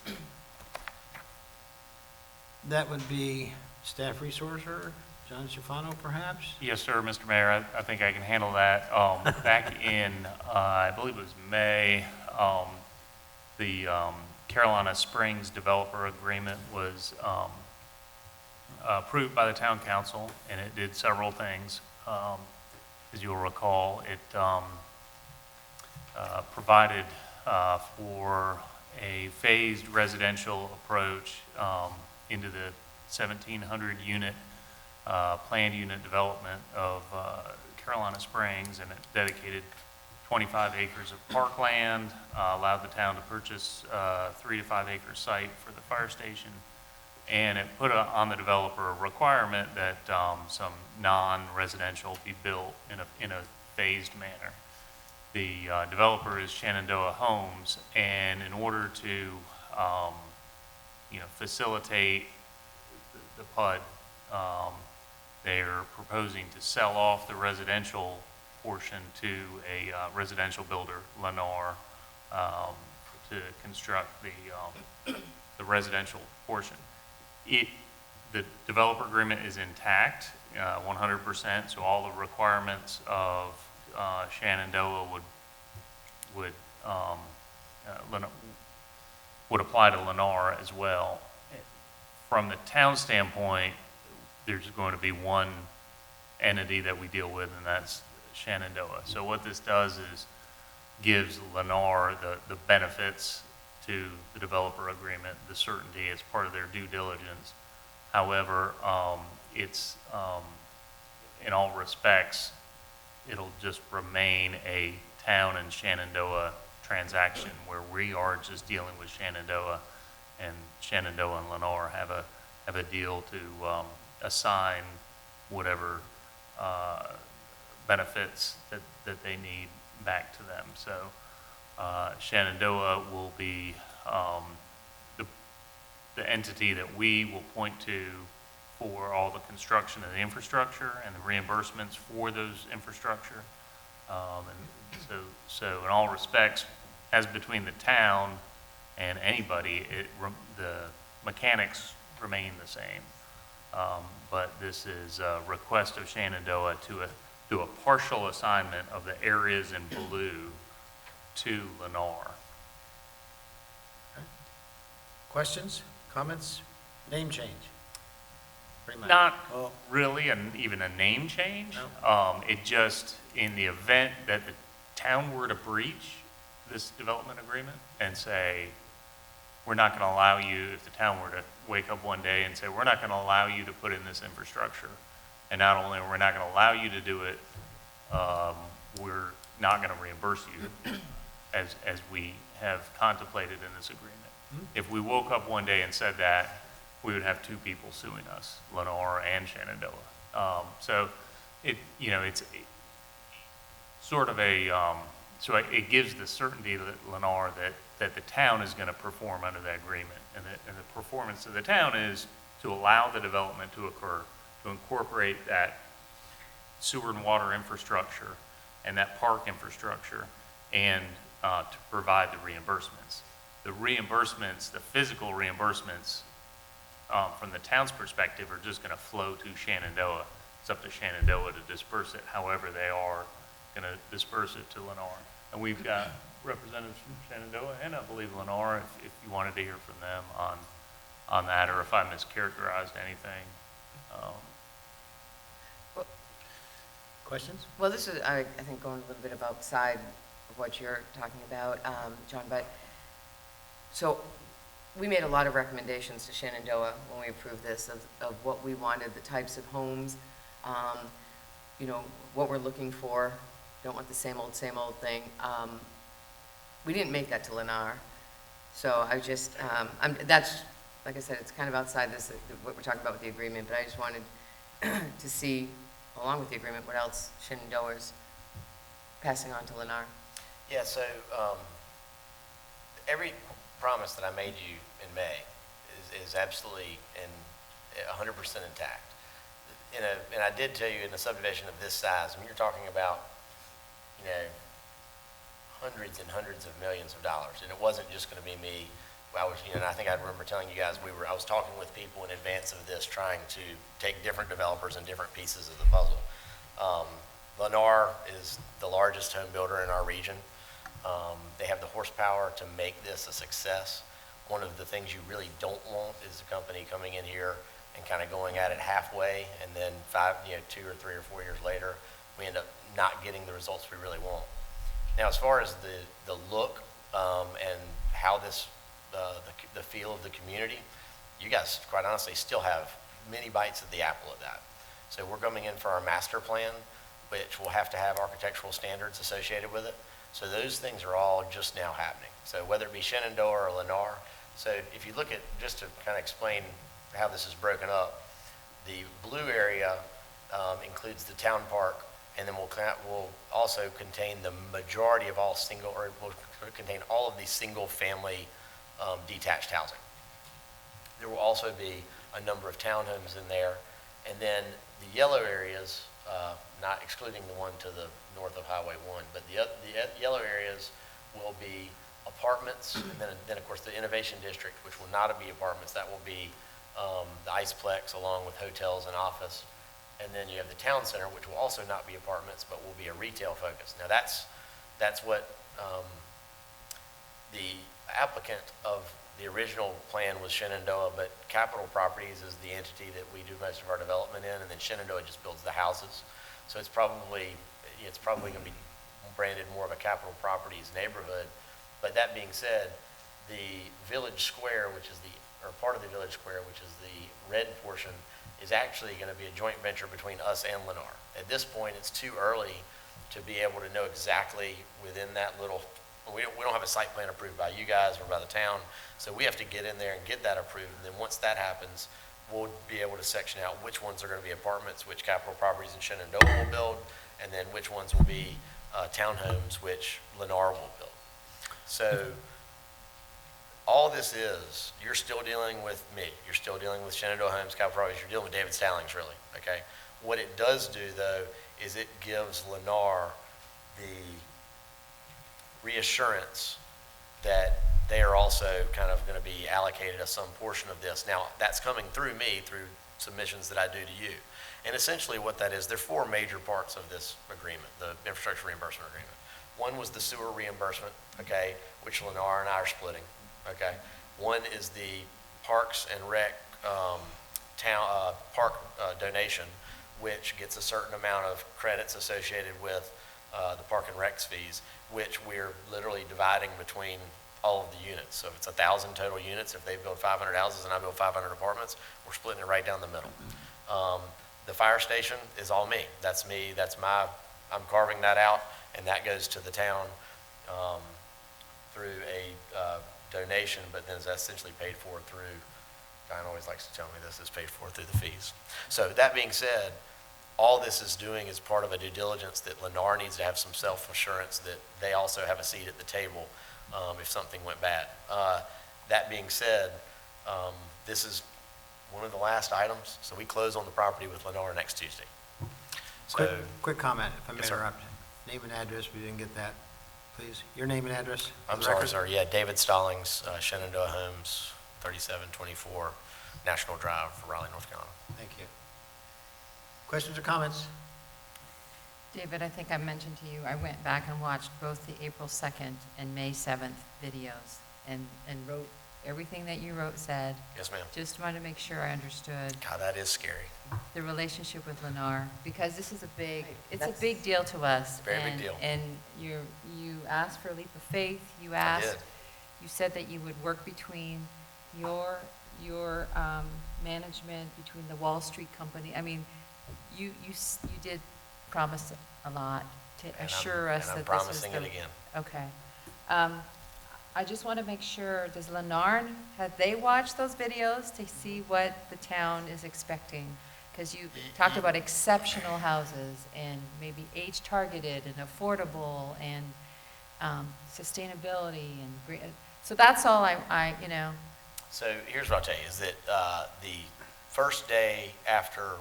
here. That would be staff resourcer, John Stefano, perhaps? Yes, sir, Mr. Mayor, I think I can handle that. Back in, I believe it was May, the Carolina Springs Developer Agreement was approved by the town council, and it did several things. As you'll recall, it provided for a phased residential approach into the 1,700 unit planned unit development of Carolina Springs, and it dedicated 25 acres of parkland, allowed the town to purchase a 3 to 5 acre site for the fire station, and it put on the developer a requirement that some non-residential be built in a phased manner. The developer is Shenandoah Homes, and in order to facilitate the PUD, they're proposing to sell off the residential portion to a residential builder, Lennar, to construct the residential portion. The developer agreement is intact, 100%, so all the requirements of Shenandoah would apply to Lennar as well. From the town standpoint, there's going to be one entity that we deal with, and that's Shenandoah. So what this does is gives Lennar the benefits to the developer agreement, the certainty as part of their due diligence. However, it's in all respects, it'll just remain a town and Shenandoah transaction where we are just dealing with Shenandoah and Shenandoah and Lennar have a deal to assign whatever benefits that they need back to them. So Shenandoah will be the entity that we will point to for all the construction of the infrastructure and the reimbursements for those infrastructure. And so in all respects, as between the town and anybody, the mechanics remain the same. But this is a request of Shenandoah to do a partial assignment of the areas in blue to Lennar. Questions, comments, name change? Pretty much. Not Well, really even a name change. No. It just, in the event that the town were to breach this development agreement and say, we're not going to allow you, if the town were to wake up one day and say, we're not going to allow you to put in this infrastructure, and not only we're not going to allow you to do it, we're not going to reimburse you as we have contemplated in this agreement. If we woke up one day and said that, we would have two people suing us, Lennar and Shenandoah. So it's sort of so it gives the certainty that Lennar that the town is going to perform under that agreement. And the performance of the town is to allow the development to occur, to incorporate that sewer and water infrastructure and that park infrastructure, and to provide the reimbursements. The reimbursements, the physical reimbursements, from the town's perspective, are just going to flow to Shenandoah. It's up to Shenandoah to disperse it however they are going to disperse it to Lennar. And we've got representatives from Shenandoah and I believe Lennar, if you wanted to hear from them on that, or if I mischaracterized anything. questions? Well, this is, I think, going a little bit outside of what you're talking about, John, but, so, we made a lot of recommendations to Shenandoah when we approved this of what we wanted, the types of homes, what we're looking for. Don't want the same old thing. We didn't make that to Lennar. So I just, that's, like I said, it's kind of outside this, what we're talking about with the agreement, but I just wanted to see, along with the agreement, what else Shenandoah's passing on to Lennar. Yeah, so every promise that I made you in May is absolutely 100% intact. And I did tell you in a subdivision of this size, I mean, you're talking about, hundreds and hundreds of millions of dollars. And it wasn't just going to be me. And I think I remember telling you guys, I was talking with people in advance of this, trying to take different developers and different pieces of the puzzle. Lennar is the largest home builder in our region. They have the horsepower to make this a success. One of the things you really don't want is a company coming in here and kind of going at it halfway, and then 2 or 3 or 4 years later, we end up not getting the results we really want. Now, as far as the look and how this, the feel of the community, you guys, quite honestly, still have many bites of the apple of that. So we're coming in for our master plan, which will have to have architectural standards associated with it. So those things are all just now happening. So whether it be Shenandoah or Lennar, so if you look at, just to kind of explain how this is broken up, the blue area includes the town park, and then will also contain the majority of all will contain all of these single family detached housing. There will also be a number of townhomes in there, and then the yellow areas, not excluding the one to the north of Highway 1, but the yellow areas will be apartments, and then of course the Innovation District, which will not be apartments, that will be the Iceplex along with hotels and office. And then you have the town center, which will also not be apartments, but will be a retail focus. Now that's what the applicant of the original plan was Shenandoah, but Capital Properties is the entity that we do most of our development in, and then Shenandoah just builds the houses. So it's probably going to be branded more of a Capital Properties neighborhood. But that being said, the Village Square, or part of the Village Square, which is the red portion, is actually going to be a joint venture between us and Lennar. At this point, it's too early to be able to know exactly within that little We don't have a site plan approved by you guys or by the town, so we have to get in there and get that approved, and then once that happens, we'll be able to section out which ones are gonna be apartments, which Capital Properties in Shenandoah will build, and then which ones will be townhomes, which Lennar will build. So, all this is, you're still dealing with me, you're still dealing with Shenandoah Homes, Capital Properties, you're dealing with David Stallings, really, okay? What it does do, though, is it gives Lennar the reassurance that they are also kind of going to be allocated a some portion of this. Now, that's coming through me, through submissions that I do to you. And essentially what that is, there are four major parts of this agreement, the infrastructure reimbursement agreement. One was the sewer reimbursement, okay, which Lennar and I are splitting, okay. One is the Parks and Rec park donation, which gets a certain amount of credits associated with the Park and Recs fees, which we're literally dividing between all of the units. So if it's 1,000 total units, if they build 500 houses and I build 500 apartments, we're splitting it right down the middle. The fire station is all me. That's me, I'm carving that out, and that goes to the town through a donation, but then is essentially paid for through, Diane always likes to tell me this, is paid for through the fees. So that being said, all this is doing is part of a due diligence that Lennar needs to have some self-assurance that they also have a seat at the table if something went bad. That being said, this is one of the last items, so we close on the property with Lennar next Tuesday. So, Quick comment, if I may Yes, sir. interrupt. Name and address, we didn't get that, please. Your name and address? for I'm the sorry, record. sir. Yeah, David Stallings, Shenandoah Homes, 3724 National Drive, Raleigh, North Carolina. Thank you. Questions or comments? David, I think I mentioned to you, I went back and watched both the April 2nd and May 7th videos and wrote everything that you said. Yes, ma'am. Just wanted to make sure I understood God, that is scary. the relationship with Lennar, because this is it's a That's- big deal to us. Very big and- deal. And you asked for a leap of faith, you I asked, did. you said that you would work between your management, between the Wall Street company. I mean, you did promise a lot to assure us And that I'm this was promising the. it again. Okay. I just want to make sure, does Lennar, have they watched those videos to see what the town is expecting? Because you talked about exceptional houses and maybe age-targeted and affordable and sustainability and great. So that's all I. So here's what I'll tell you, is that the first day after,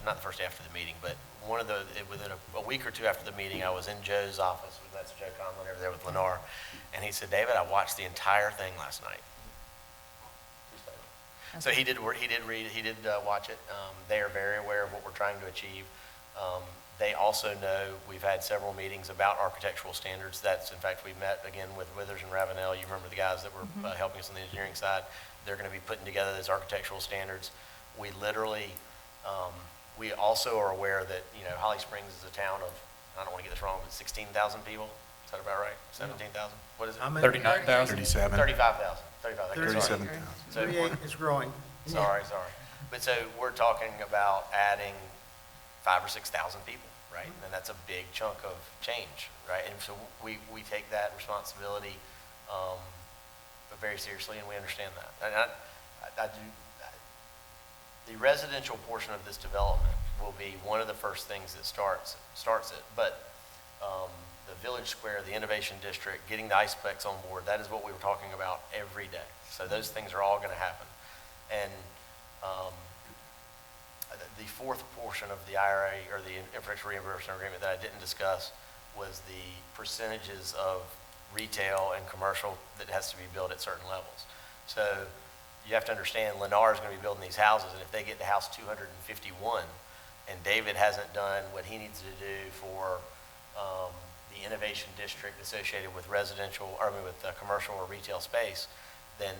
not the first day after the meeting, but within a week or two after the meeting, I was in Joe's office, that's Joe Conlon over there with Lennar, and he said, David, I watched the entire thing last night. So he did watch it. They are very aware of what we're trying to achieve. They also know we've had several meetings about architectural standards. In fact, we met again with Withers and Ravenel. You remember the guys that were helping us on the engineering side. They're going to be putting together those architectural standards. We literally, we also are aware that, Holly Springs is a town of, I don't want to get this wrong, but 16,000 people. Is that about right? 17,000? What is it? How many? 39,000. 37. 35,000. 35,000. 37,000. So 38, it's growing. Sorry. But so we're talking about adding 5,000 or 6,000 people, right? And that's a big chunk of change, right? And so we take that responsibility very seriously, and we understand that. And I do. The residential portion of this development will be one of the first things that starts it. But the Village Square, the Innovation District, getting the ISPEX on board, that is what we were talking about every day. So those things are all going to happen. And the fourth portion of the IRA, or the Infrastructure Reimbursement Agreement, that I didn't discuss was the percentages of retail and commercial that has to be built at certain levels. So you have to understand, Lennar is going to be building these houses, and if they get to house 251, and David hasn't done what he needs to do for the Innovation District associated with commercial or retail space, then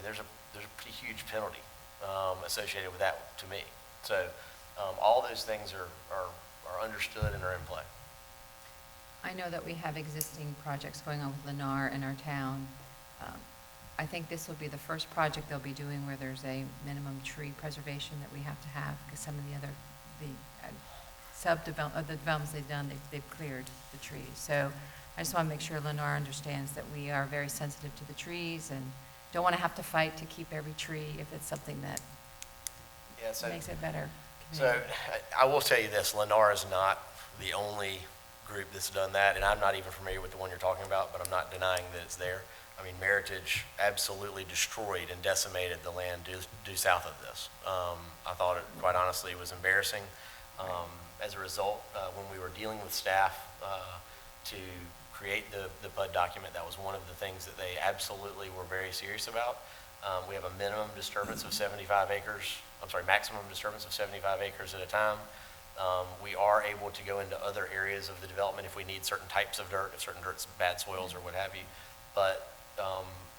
there's a pretty huge penalty associated with that to me. So all those things are understood and are in play. I know that we have existing projects going on with Lennar in our town. I think this will be the first project they'll be doing where there's a minimum tree preservation that we have to have, because some of the other, the developments they've done, they've cleared the trees. So I just want to make sure Lennar understands that we are very sensitive to the trees and don't want to have to fight to keep every tree if it's something that Yeah, so, makes it better. so I will tell you this, Lennar is not the only group that's done that, and I'm not even familiar with the one you're talking about, but I'm not denying that it's there. I mean, Meritage absolutely destroyed and decimated the land due south of this. I thought it, quite honestly, was embarrassing. As a result, when we were dealing with staff to create the PUD document, that was one of the things that they absolutely were very serious about. We have a minimum disturbance of 75 acres, maximum disturbance of 75 acres at a time. We are able to go into other areas of the development if we need certain types of dirt, if certain dirt's bad soils or what have you. But,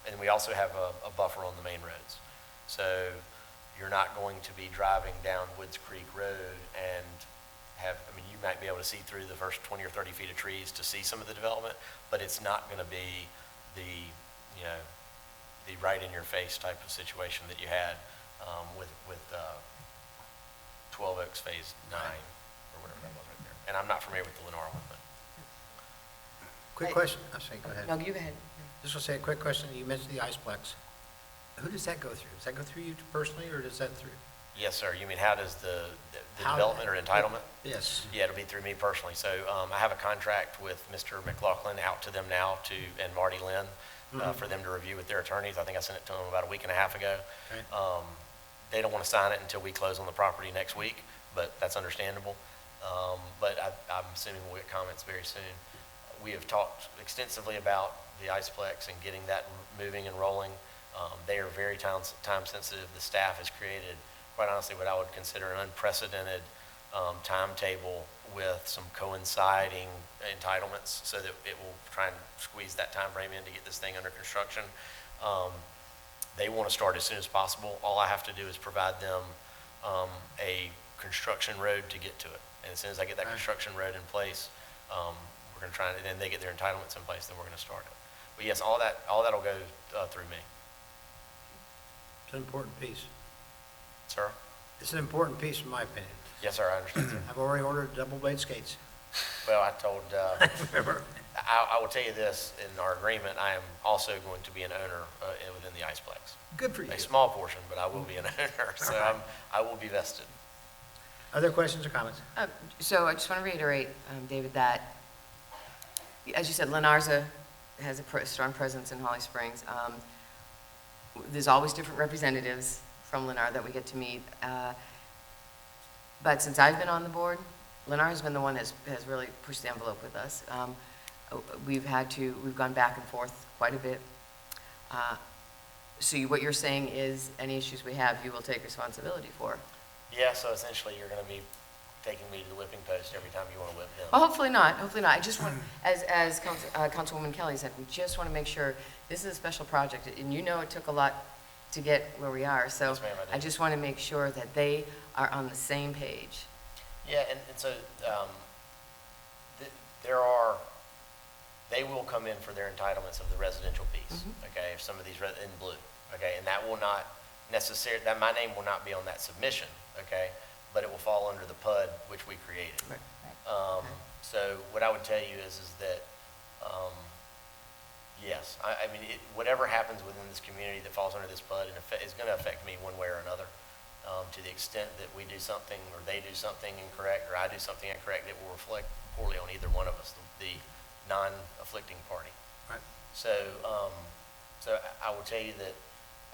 and we also have a buffer on the main roads. So you're not going to be driving down Woods Creek Road and you might be able to see through the first 20 or 30 feet of trees to see some of the development, but it's not going to be the right in your face type of situation that you had with 12 Oaks Phase 9 or whatever that was right there. And I'm not familiar with the Lennar one, but. Quick question, I'm sorry, go ahead. No, you go ahead. Just want to say a quick question, you mentioned the Iceplex. Who does that go through? Does that go through you personally, or does that through? Yes, sir. You mean how does the How- development or entitlement? Yes. Yeah, it'll be through me personally. So I have a contract with Mr. McLaughlin out to them now and Marty Lynn for them to review with their attorneys. I think I sent it to them about a week and a half ago. Okay. They don't want to sign it until we close on the property next week, but that's understandable. But I'm assuming we'll get comments very soon. We have talked extensively about the Iceplex and getting that moving and rolling. They are very time sensitive. The staff has created, quite honestly, what I would consider an unprecedented timetable with some coinciding entitlements so that it will try and squeeze that time frame in to get this thing under construction. They want to start as soon as possible. All I have to do is provide them a construction road to get to it. And as soon as I get that construction road in place, we're going to try and then they get their entitlements in place, then we're going to start it. But yes, all that'll go through me. It's an important piece. Sir? It's an important piece in my opinion. Yes, sir, I understand, sir. I've already ordered double blade skates. Well, I told, I will tell you this, in our agreement, I am also going to be an owner within the Iceplex. Good for you. A small portion, but I will be an owner, so I will be vested. Other questions or comments? So I just want to reiterate, David, that, as you said, Lennar has a strong presence in Holly Springs. There's always different representatives from Lennar that we get to meet. But since I've been on the board, Lennar has been the one that has really pushed the envelope with us. We've gone back and forth quite a bit. So what you're saying is any issues we have, you will take responsibility for? Yeah, so essentially you're going to be taking me to the whipping post every time you want to whip them. Well, hopefully not, hopefully not. I just want, as Councilwoman Kelly said, we just want to make sure this is a special project, and you know it took a lot to get where we are, so Yes, ma'am, I do. I just want to make sure that they are on the same page. Yeah, and so they will come in for their entitlements of the residential piece, okay, if some of these in blue, okay, and that will not necessarily, my name will not be on that submission, okay, but it will fall under the PUD which we created. Right. So what I would tell you is that, yes, I mean, whatever happens within this community that falls under this PUD is going to affect me one way or another. To the extent that we do something or they do something incorrect or I do something incorrect, it will reflect poorly on either one of us, the non-afflicting party. Right. So I will tell you that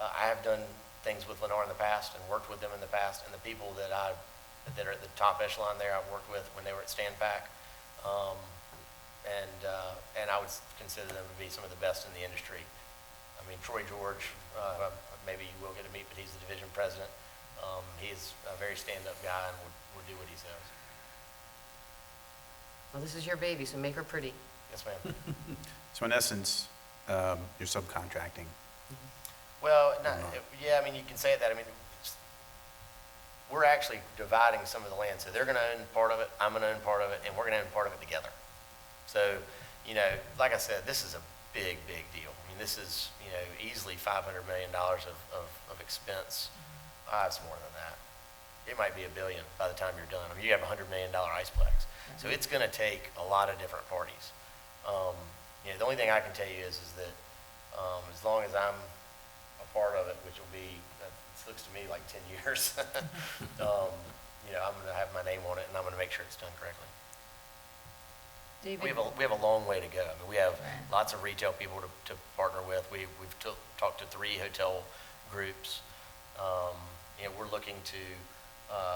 I have done things with Lennar in the past and worked with them in the past, and the people that are at the top echelon there I've worked with when they were at Standpack, and I would consider them to be some of the best in the industry. I mean, Troy George, maybe you will get to meet, but he's the division president. He's a very stand-up guy and would do what he says. Well, this is your baby, so make her pretty. Yes, ma'am. So in essence, you're subcontracting. Well, yeah, I mean, you can say it that. I mean, we're actually dividing some of the land. So they're going to own part of it, I'm going to own part of it, and we're going to own part of it together. So, like I said, this is a big, big deal. I mean, this is, easily $500 million of expense. It's more than that. It might be $1 billion by the time you're done. I mean, you have a $100 million Iceplex. So it's going to take a lot of different parties. You know, the only thing I can tell you is that, as long as I'm a part of it, which will be, it looks to me like 10 years, you know, I'm gonna have my name on it, and I'm gonna make sure it's done correctly. David? We have a long way to go. I mean, we have Right. lots of retail people to partner with. We've talked to 3 hotel groups. You know, we're looking to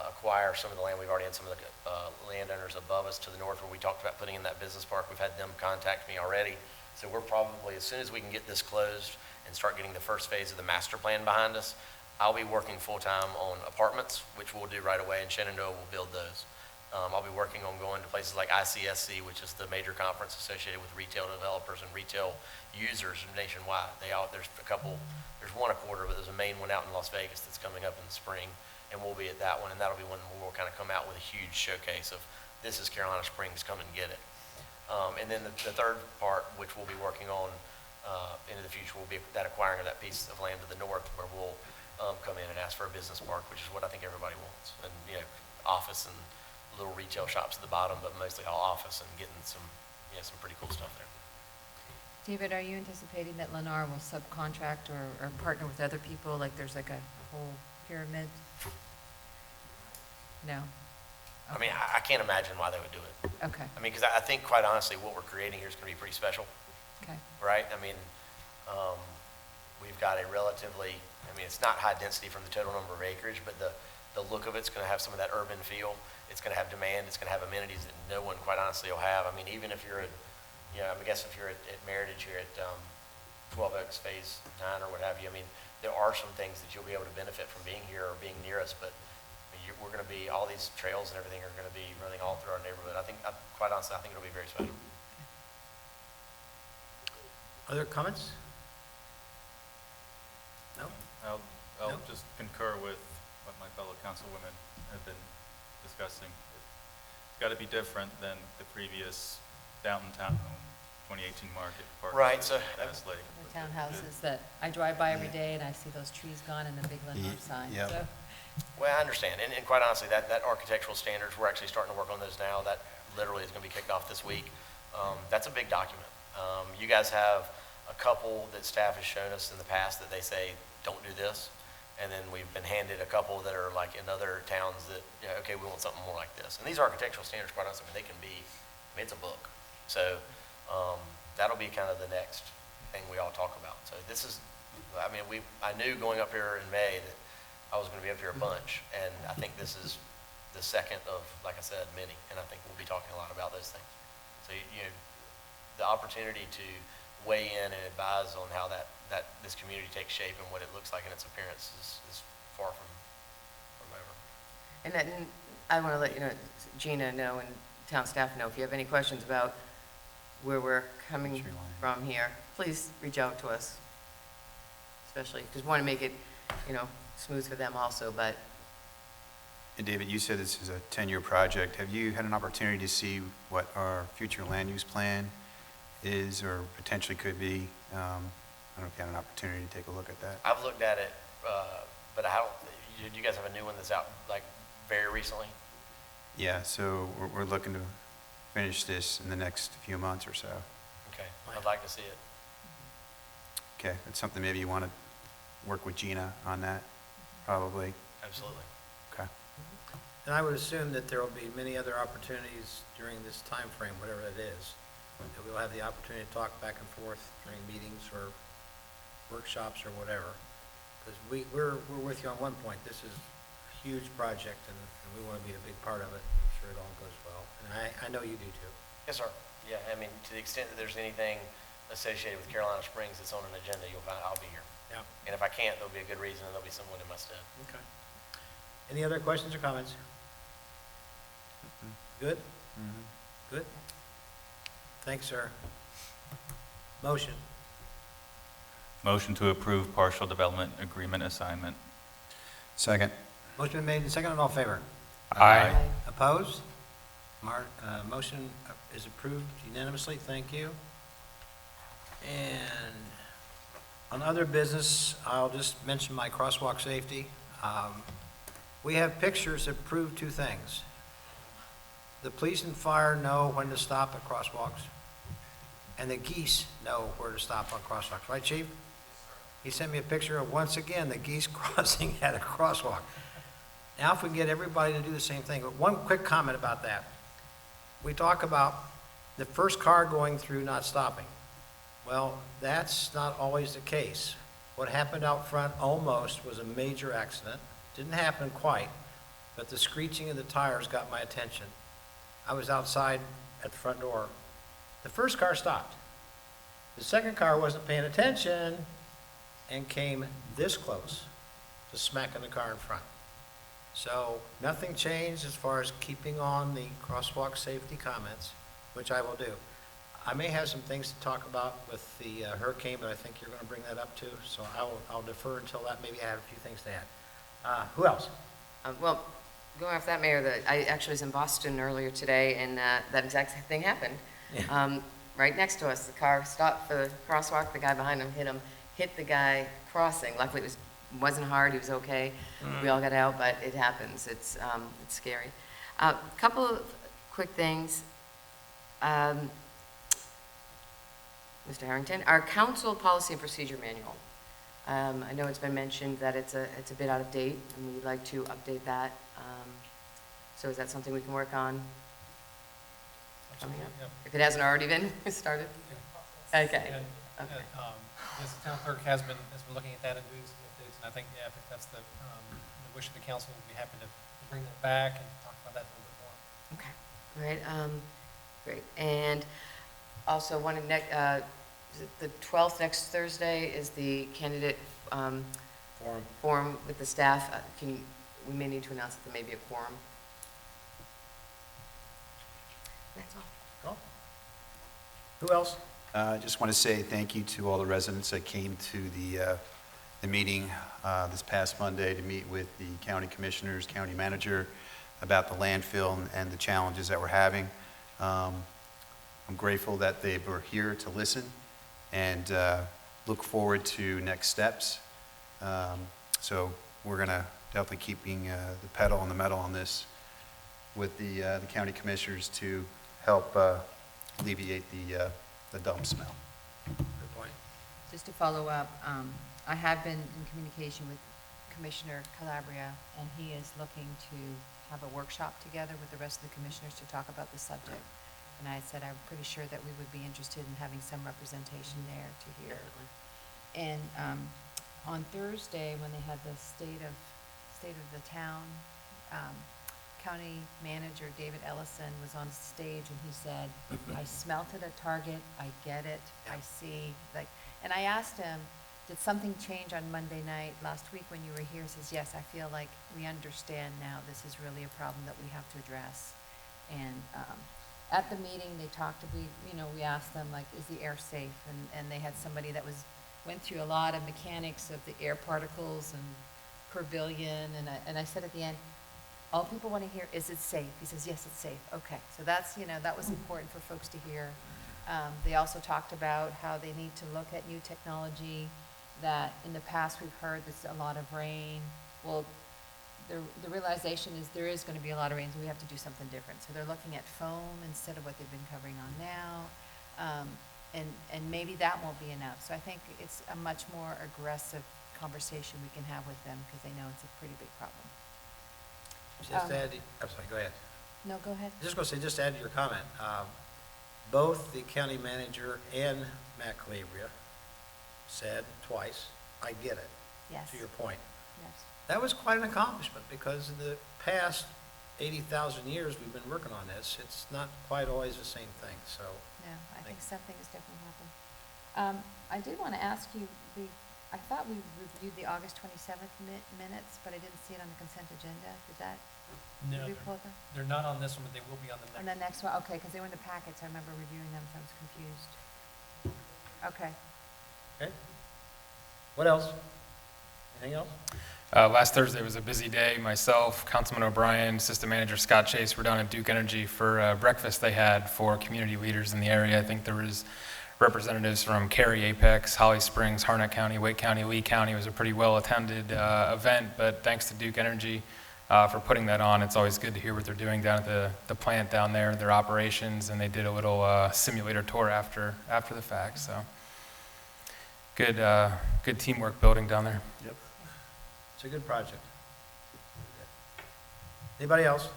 acquire some of the land. We've already had some of the landowners above us to the north where we talked about putting in that business park. We've had them contact me already. So we're probably, as soon as we can get this closed and start getting the first phase of the master plan behind us, I'll be working full-time on apartments, which we'll do right away, and Shenandoah will build those. I'll be working on going to places like ICSC, which is the major conference associated with retail developers and retail users nationwide. There's one a quarter, but there's a main one out in Las Vegas that's coming up in the spring, and we'll be at that one, and that'll be one where we'll kind of come out with a huge showcase of this is Carolina Springs, come and get it. And then the third part, which we'll be working on into the future, will be that acquiring of that piece of land to the north, where we'll come in and ask for a business park, which is what I think everybody wants, and you know, office and little retail shops at the bottom, but mostly all office, and getting some pretty cool stuff there. David, are you anticipating that Lennar will subcontract or partner with other people, like there's like a whole pyramid? No? I mean, I can't imagine why they would do it. Okay, I mean, because I think, quite honestly, what we're creating here is going to be pretty special, okay. right? I mean, we've got a relatively, I mean, it's not high density from the total number of acreage, but the look of it's going to have some of that urban feel. It's going to have demand. It's going to have amenities that no one, quite honestly, will have. I mean, even if you're at, you know, I guess if you're at Meritage here at 12 Oaks Phase 9 or what have you, I mean, there are some things that you'll be able to benefit from being here or being near us, but I mean, we're going to be, all these trails and everything are going to be running all through our neighborhood. Quite honestly, I think it'll be very special. Other comments? No? I'll No? just concur with what my fellow councilwomen have been discussing. It's got to be different than the previous Downton Townhome 2018 market park. Right, so- Bass Lake. The townhouses that I drive by every day and I see those trees gone and the big Lennar sign, yeah. so. Well, I understand, and quite honestly, that architectural standards, we're actually starting to work on those now. That literally is going to be kicked off this week. That's a big document. You guys have a couple that staff has shown us in the past that they say, don't do this. And then we've been handed a couple that are like in other towns that, you know, okay, we want something more like this. And these architectural standards, quite honestly, I mean, they can be, I mean, it's a book. So that'll be kind of the next thing we all talk about. So this is, I mean, I knew going up here in May that I was going to be up here a bunch. And I think this is the second of, like I said, many. And I think we'll be talking a lot about those things. So, you know, the opportunity to weigh in and advise on how that this community takes shape and what it looks like in its appearance is far from over. And I want to let you know, Gina know and town staff know, if you have any questions about where we're coming Tree line. from here, please reach out to us, especially, because we want to make it, you know, smooth for them also, but And David, you said this is a 10-year project. Have you had an opportunity to see what our future land use plan is or potentially could be? I don't know if you had an opportunity to take a look at that. I've looked at it, but I don't, you guys have a new one that's out like very recently? Yeah, so we're looking to finish this in the next few months or so. Okay, I'd like to see it. Okay, it's something maybe you want to work with Gina on that, probably. Absolutely. Okay. And I would assume that there will be many other opportunities during this time frame, whatever that is, that we'll have the opportunity to talk back and forth during meetings or workshops or whatever. Because we're with you on one point. This is a huge project, and we want to be a big part of it. Make sure it all goes well. And I know you do too. Yes, sir. Yeah, I mean, to the extent that there's anything associated with Carolina Springs that's on an agenda, you'll find I'll be here. Yeah. And if I can't, there'll be a good reason, and there'll be someone in my stead. Okay. Any other questions or comments? Good? Good? Thanks, sir. Motion. Motion to approve partial development agreement assignment. Second. Motion been made and seconded. All in favor? Aye. Opposed? Motion is approved unanimously. Thank you. And on other business, I'll just mention my crosswalk safety. We have pictures that prove two things. The police and fire know when to stop at crosswalks. and the geese know where to stop on crosswalks, right, Chief? He sent me a picture of, once again, the geese crossing at a crosswalk. Now, if we can get everybody to do the same thing, but one quick comment about that. We talk about the first car going through not stopping. Well, that's not always the case. What happened out front almost was a major accident. Didn't happen quite, but the screeching of the tires got my attention. I was outside at the front door. The first car stopped. The second car wasn't paying attention and came this close to smacking the car in front. So nothing changed as far as keeping on the crosswalk safety comments, which I will do. I may have some things to talk about with the hurricane, but I think you're going to bring that up too, so I'll defer until that. Maybe I have a few things to add. Who else? Well, going off that, Mayor, I actually was in Boston earlier today, and that exact same thing happened. Yeah. Right next to us, the car stopped for the crosswalk, the guy behind him hit the guy crossing. Luckily, it wasn't hard, he was okay. We all got out, but it happens. It's scary. Couple of quick things. Mr. Harrington, our council policy and procedure manual. I know it's been mentioned that it's a bit out of date, and we'd like to update that. So is that something we can work on coming up? Yep. If it hasn't already been started? Okay. And, Okay. Yes, the town clerk has been looking at that and doing some updates, and I think, yeah, if that's the wish of the council, we'd be happy to bring that back and talk about that a little bit more. Okay, all right, great. And also, is it the 12th, next Thursday, is the candidate forum with the staff. We may need to announce that there may be a quorum. That's all. Cool. Who else? I just want to say thank you to all the residents that came to the meeting this past Monday to meet with the county commissioners, county manager, about the landfill and the challenges that we're having. I'm grateful that they were here to listen and look forward to next steps. So we're going to definitely keeping the pedal on the metal on this with the county commissioners to help alleviate the dump smell. Good point. Just to follow up, I have been in communication with Commissioner Calabria, and he is looking to have a workshop together with the rest of the commissioners to talk about the subject. And I said I'm pretty sure that we would be interested in having some representation there to hear. And on Thursday, when they had the state of the town, County Manager David Ellison was on stage, and he said, I smelt it at Target, I get it, I see, and I asked him, did something change on Monday night last week when you were here? He says, yes, I feel like we understand now this is really a problem that we have to address. And at the meeting, they we asked them, like, is the air safe? And they had somebody that went through a lot of mechanics of the air particles and per billion, and I said at the end, all people want to hear, is it safe? He says, yes, it's safe. Okay, so that's, that was important for folks to hear. They also talked about how they need to look at new technology, that in the past we've heard there's a lot of rain. Well, the realization is there is going to be a lot of rain, so we have to do something different. So they're looking at foam instead of what they've been covering on now, and maybe that won't be enough. So I think it's a much more aggressive conversation we can have with them, because they know it's a pretty big problem. Just add, I'm sorry, go ahead. No, go ahead. Just going to say, just to add to your comment, both the county manager and Matt Calabria said twice, I get it, Yes. to your point. Yes. That was quite an accomplishment, because in the past 80,000 years we've been working on this, it's not quite always the same thing, so. No, I think something has definitely happened. I did want to ask you, I thought we reviewed the August 27th minutes, but I didn't see it on the consent agenda. Did that? No, did we pull them? they're not on this one, but they will be on the next. On the next one, okay, because they were in the packets. I remember reviewing them, so I was confused. Okay. Okay. What else? Anything else? Last Thursday was a busy day. Myself, Councilman O'Brien, Assistant Manager Scott Chase were down at Duke Energy for breakfast they had for community leaders in the area. I think there was representatives from Cary, Apex, Holly Springs, Harnett County, Wake County, Lee County. It was a pretty well-attended event, but thanks to Duke Energy, for putting that on. It's always good to hear what they're doing down at the plant down there, their operations, and they did a little simulator tour after the fact. So good teamwork building down there. Yep. It's a good project. Anybody else? At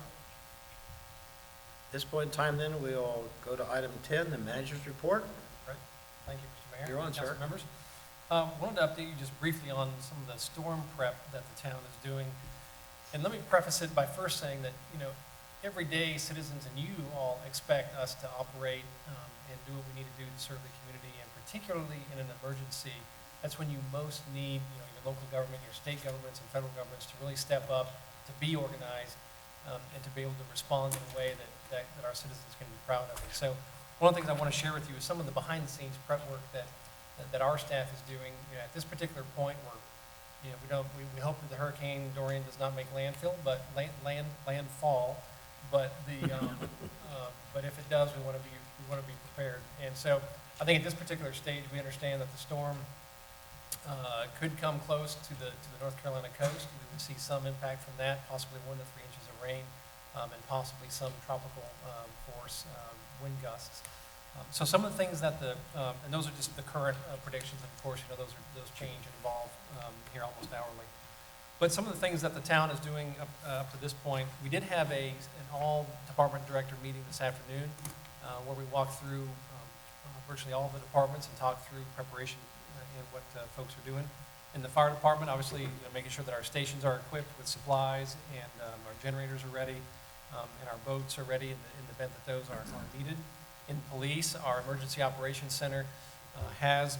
this point in time, then, we'll go to item 10, the manager's report. Right. Thank you, Mr. Mayor. You're on, sir. Council members. Wanted to update you just briefly on some of the storm prep that the town is doing. And let me preface it by first saying that, every day citizens and you all expect us to operate and do what we need to do to serve the community, and particularly in an emergency. That's when you most need, your local government, your state governments and federal governments to really step up, to be organized, and to be able to respond in a way that our citizens can be proud of. And so one of the things I want to share with you is some of the behind-the-scenes prep work that our staff is doing. At this particular point, we hope that the Hurricane Dorian does not make landfill, but landfall. But but if it does, we want to be prepared. And so I think at this particular stage, we understand that the storm could come close to the North Carolina coast. We would see some impact from that, possibly 1 to 3 inches of rain, and possibly some tropical force wind gusts. So some of the things that and those are just the current predictions, and of course, those change and evolve here almost hourly. But some of the things that the town is doing up to this point, we did have an all-department director meeting this afternoon where we walked through virtually all of the departments and talked through preparation and what folks are doing. In the fire department, obviously, making sure that our stations are equipped with supplies and our generators are ready and our boats are ready in the event that those are needed. In police, our emergency operations center is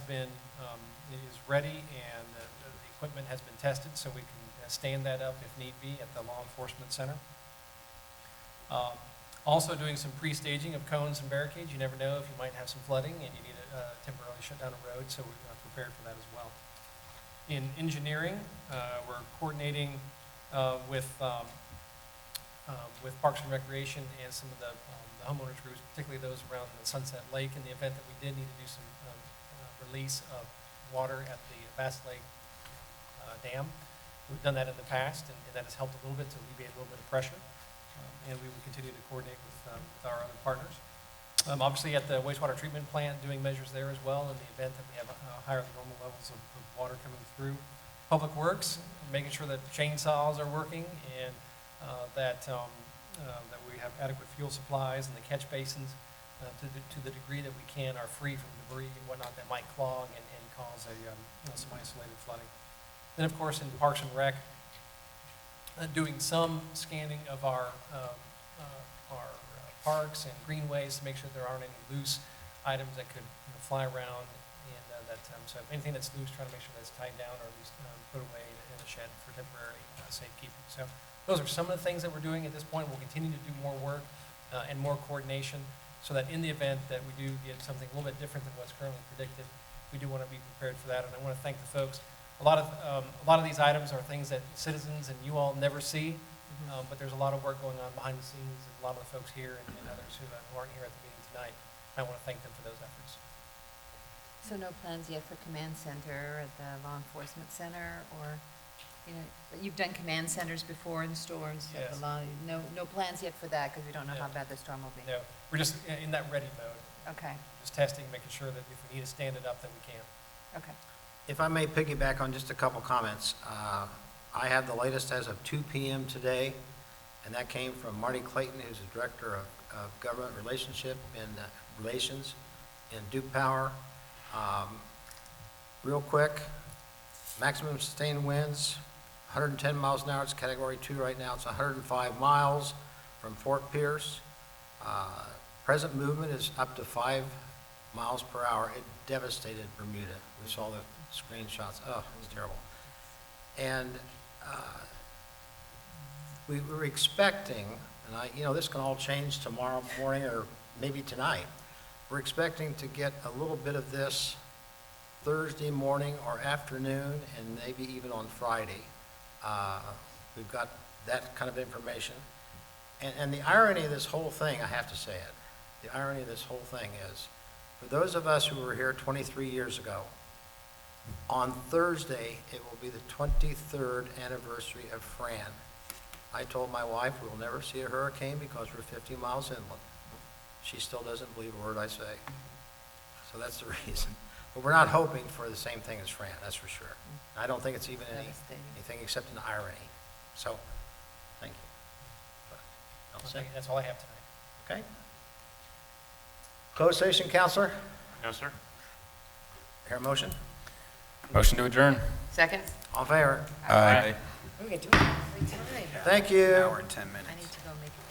ready, and the equipment has been tested, so we can stand that up if need be at the law enforcement center. Also doing some pre-staging of cones and barricades. You never know if you might have some flooding and you need to temporarily shut down a road, so we're prepared for that as well. In engineering, we're coordinating with Parks and Recreation and some of the homeowners groups, particularly those around the Sunset Lake, in the event that we did need to do some release of water at the Bass Lake Dam. We've done that in the past, and that has helped a little bit to alleviate a little bit of pressure, and we will continue to coordinate with our other partners. Obviously, at the wastewater treatment plant, doing measures there as well in the event that we have higher than normal levels of water coming through. Public Works, making sure that chainsaws are working and that we have adequate fuel supplies, and the catch basins, to the degree that we can, are free from debris and whatnot that might clog and cause some isolated flooding. Then, of course, in Parks and Rec, doing some scanning of our parks and greenways to make sure there aren't any loose items that could fly around, and so if anything that's loose, trying to make sure that's tied down or at least put away in a shed for temporary safekeeping. So those are some of the things that we're doing at this point. We'll continue to do more work and more coordination, so that in the event that we do get something a little bit different than what's currently predicted, we do want to be prepared for that. And I want to thank the folks. A lot of these items are things that citizens and you all never see, but there's a lot of work going on behind the scenes, and a lot of the folks here and others who aren't here at the meeting tonight. I want to thank them for those efforts. So no plans yet for command center at the law enforcement center, or, you've done command centers before in storms? At the law. No plans yet for that, because we don't know how bad the storm will be? No, we're just in that ready mode. Okay, Just testing, making sure that if we need to stand it up, that we can. okay. If I may piggyback on just a couple comments. I have the latest as of 2 p.m. today, and that came from Marty Clayton, who's the Director of Government Relations in Duke Power. Real quick, maximum sustained winds, 110 miles an hour. It's Category 2 right now. It's 105 miles from Fort Pierce. Present movement is up to 5 miles per hour. It devastated Bermuda. We saw the screenshots. Oh, it was terrible. And we were expecting, and this can all change tomorrow morning or maybe tonight. We're expecting to get a little bit of this Thursday morning or afternoon, and maybe even on Friday. We've got that kind of information. And the irony of this whole thing, I have to say it, the irony of this whole thing is, for those of us who were here 23 years ago, on Thursday, it will be the 23rd anniversary of Fran. I told my wife we'll never see a hurricane because we're 50 miles inland. She still doesn't believe a word I say. So that's the reason. But we're not hoping for the same thing as Fran, that's for sure. I don't think it's even Devastating. anything except an irony. So, thank you. All set? That's all I have tonight. Okay. Closed session, Counselor? No, sir. Hear a motion? Motion to adjourn. Second? All in favor? Aye. We could do it every time. Thank you. Hour and 10 minutes. I need to go make a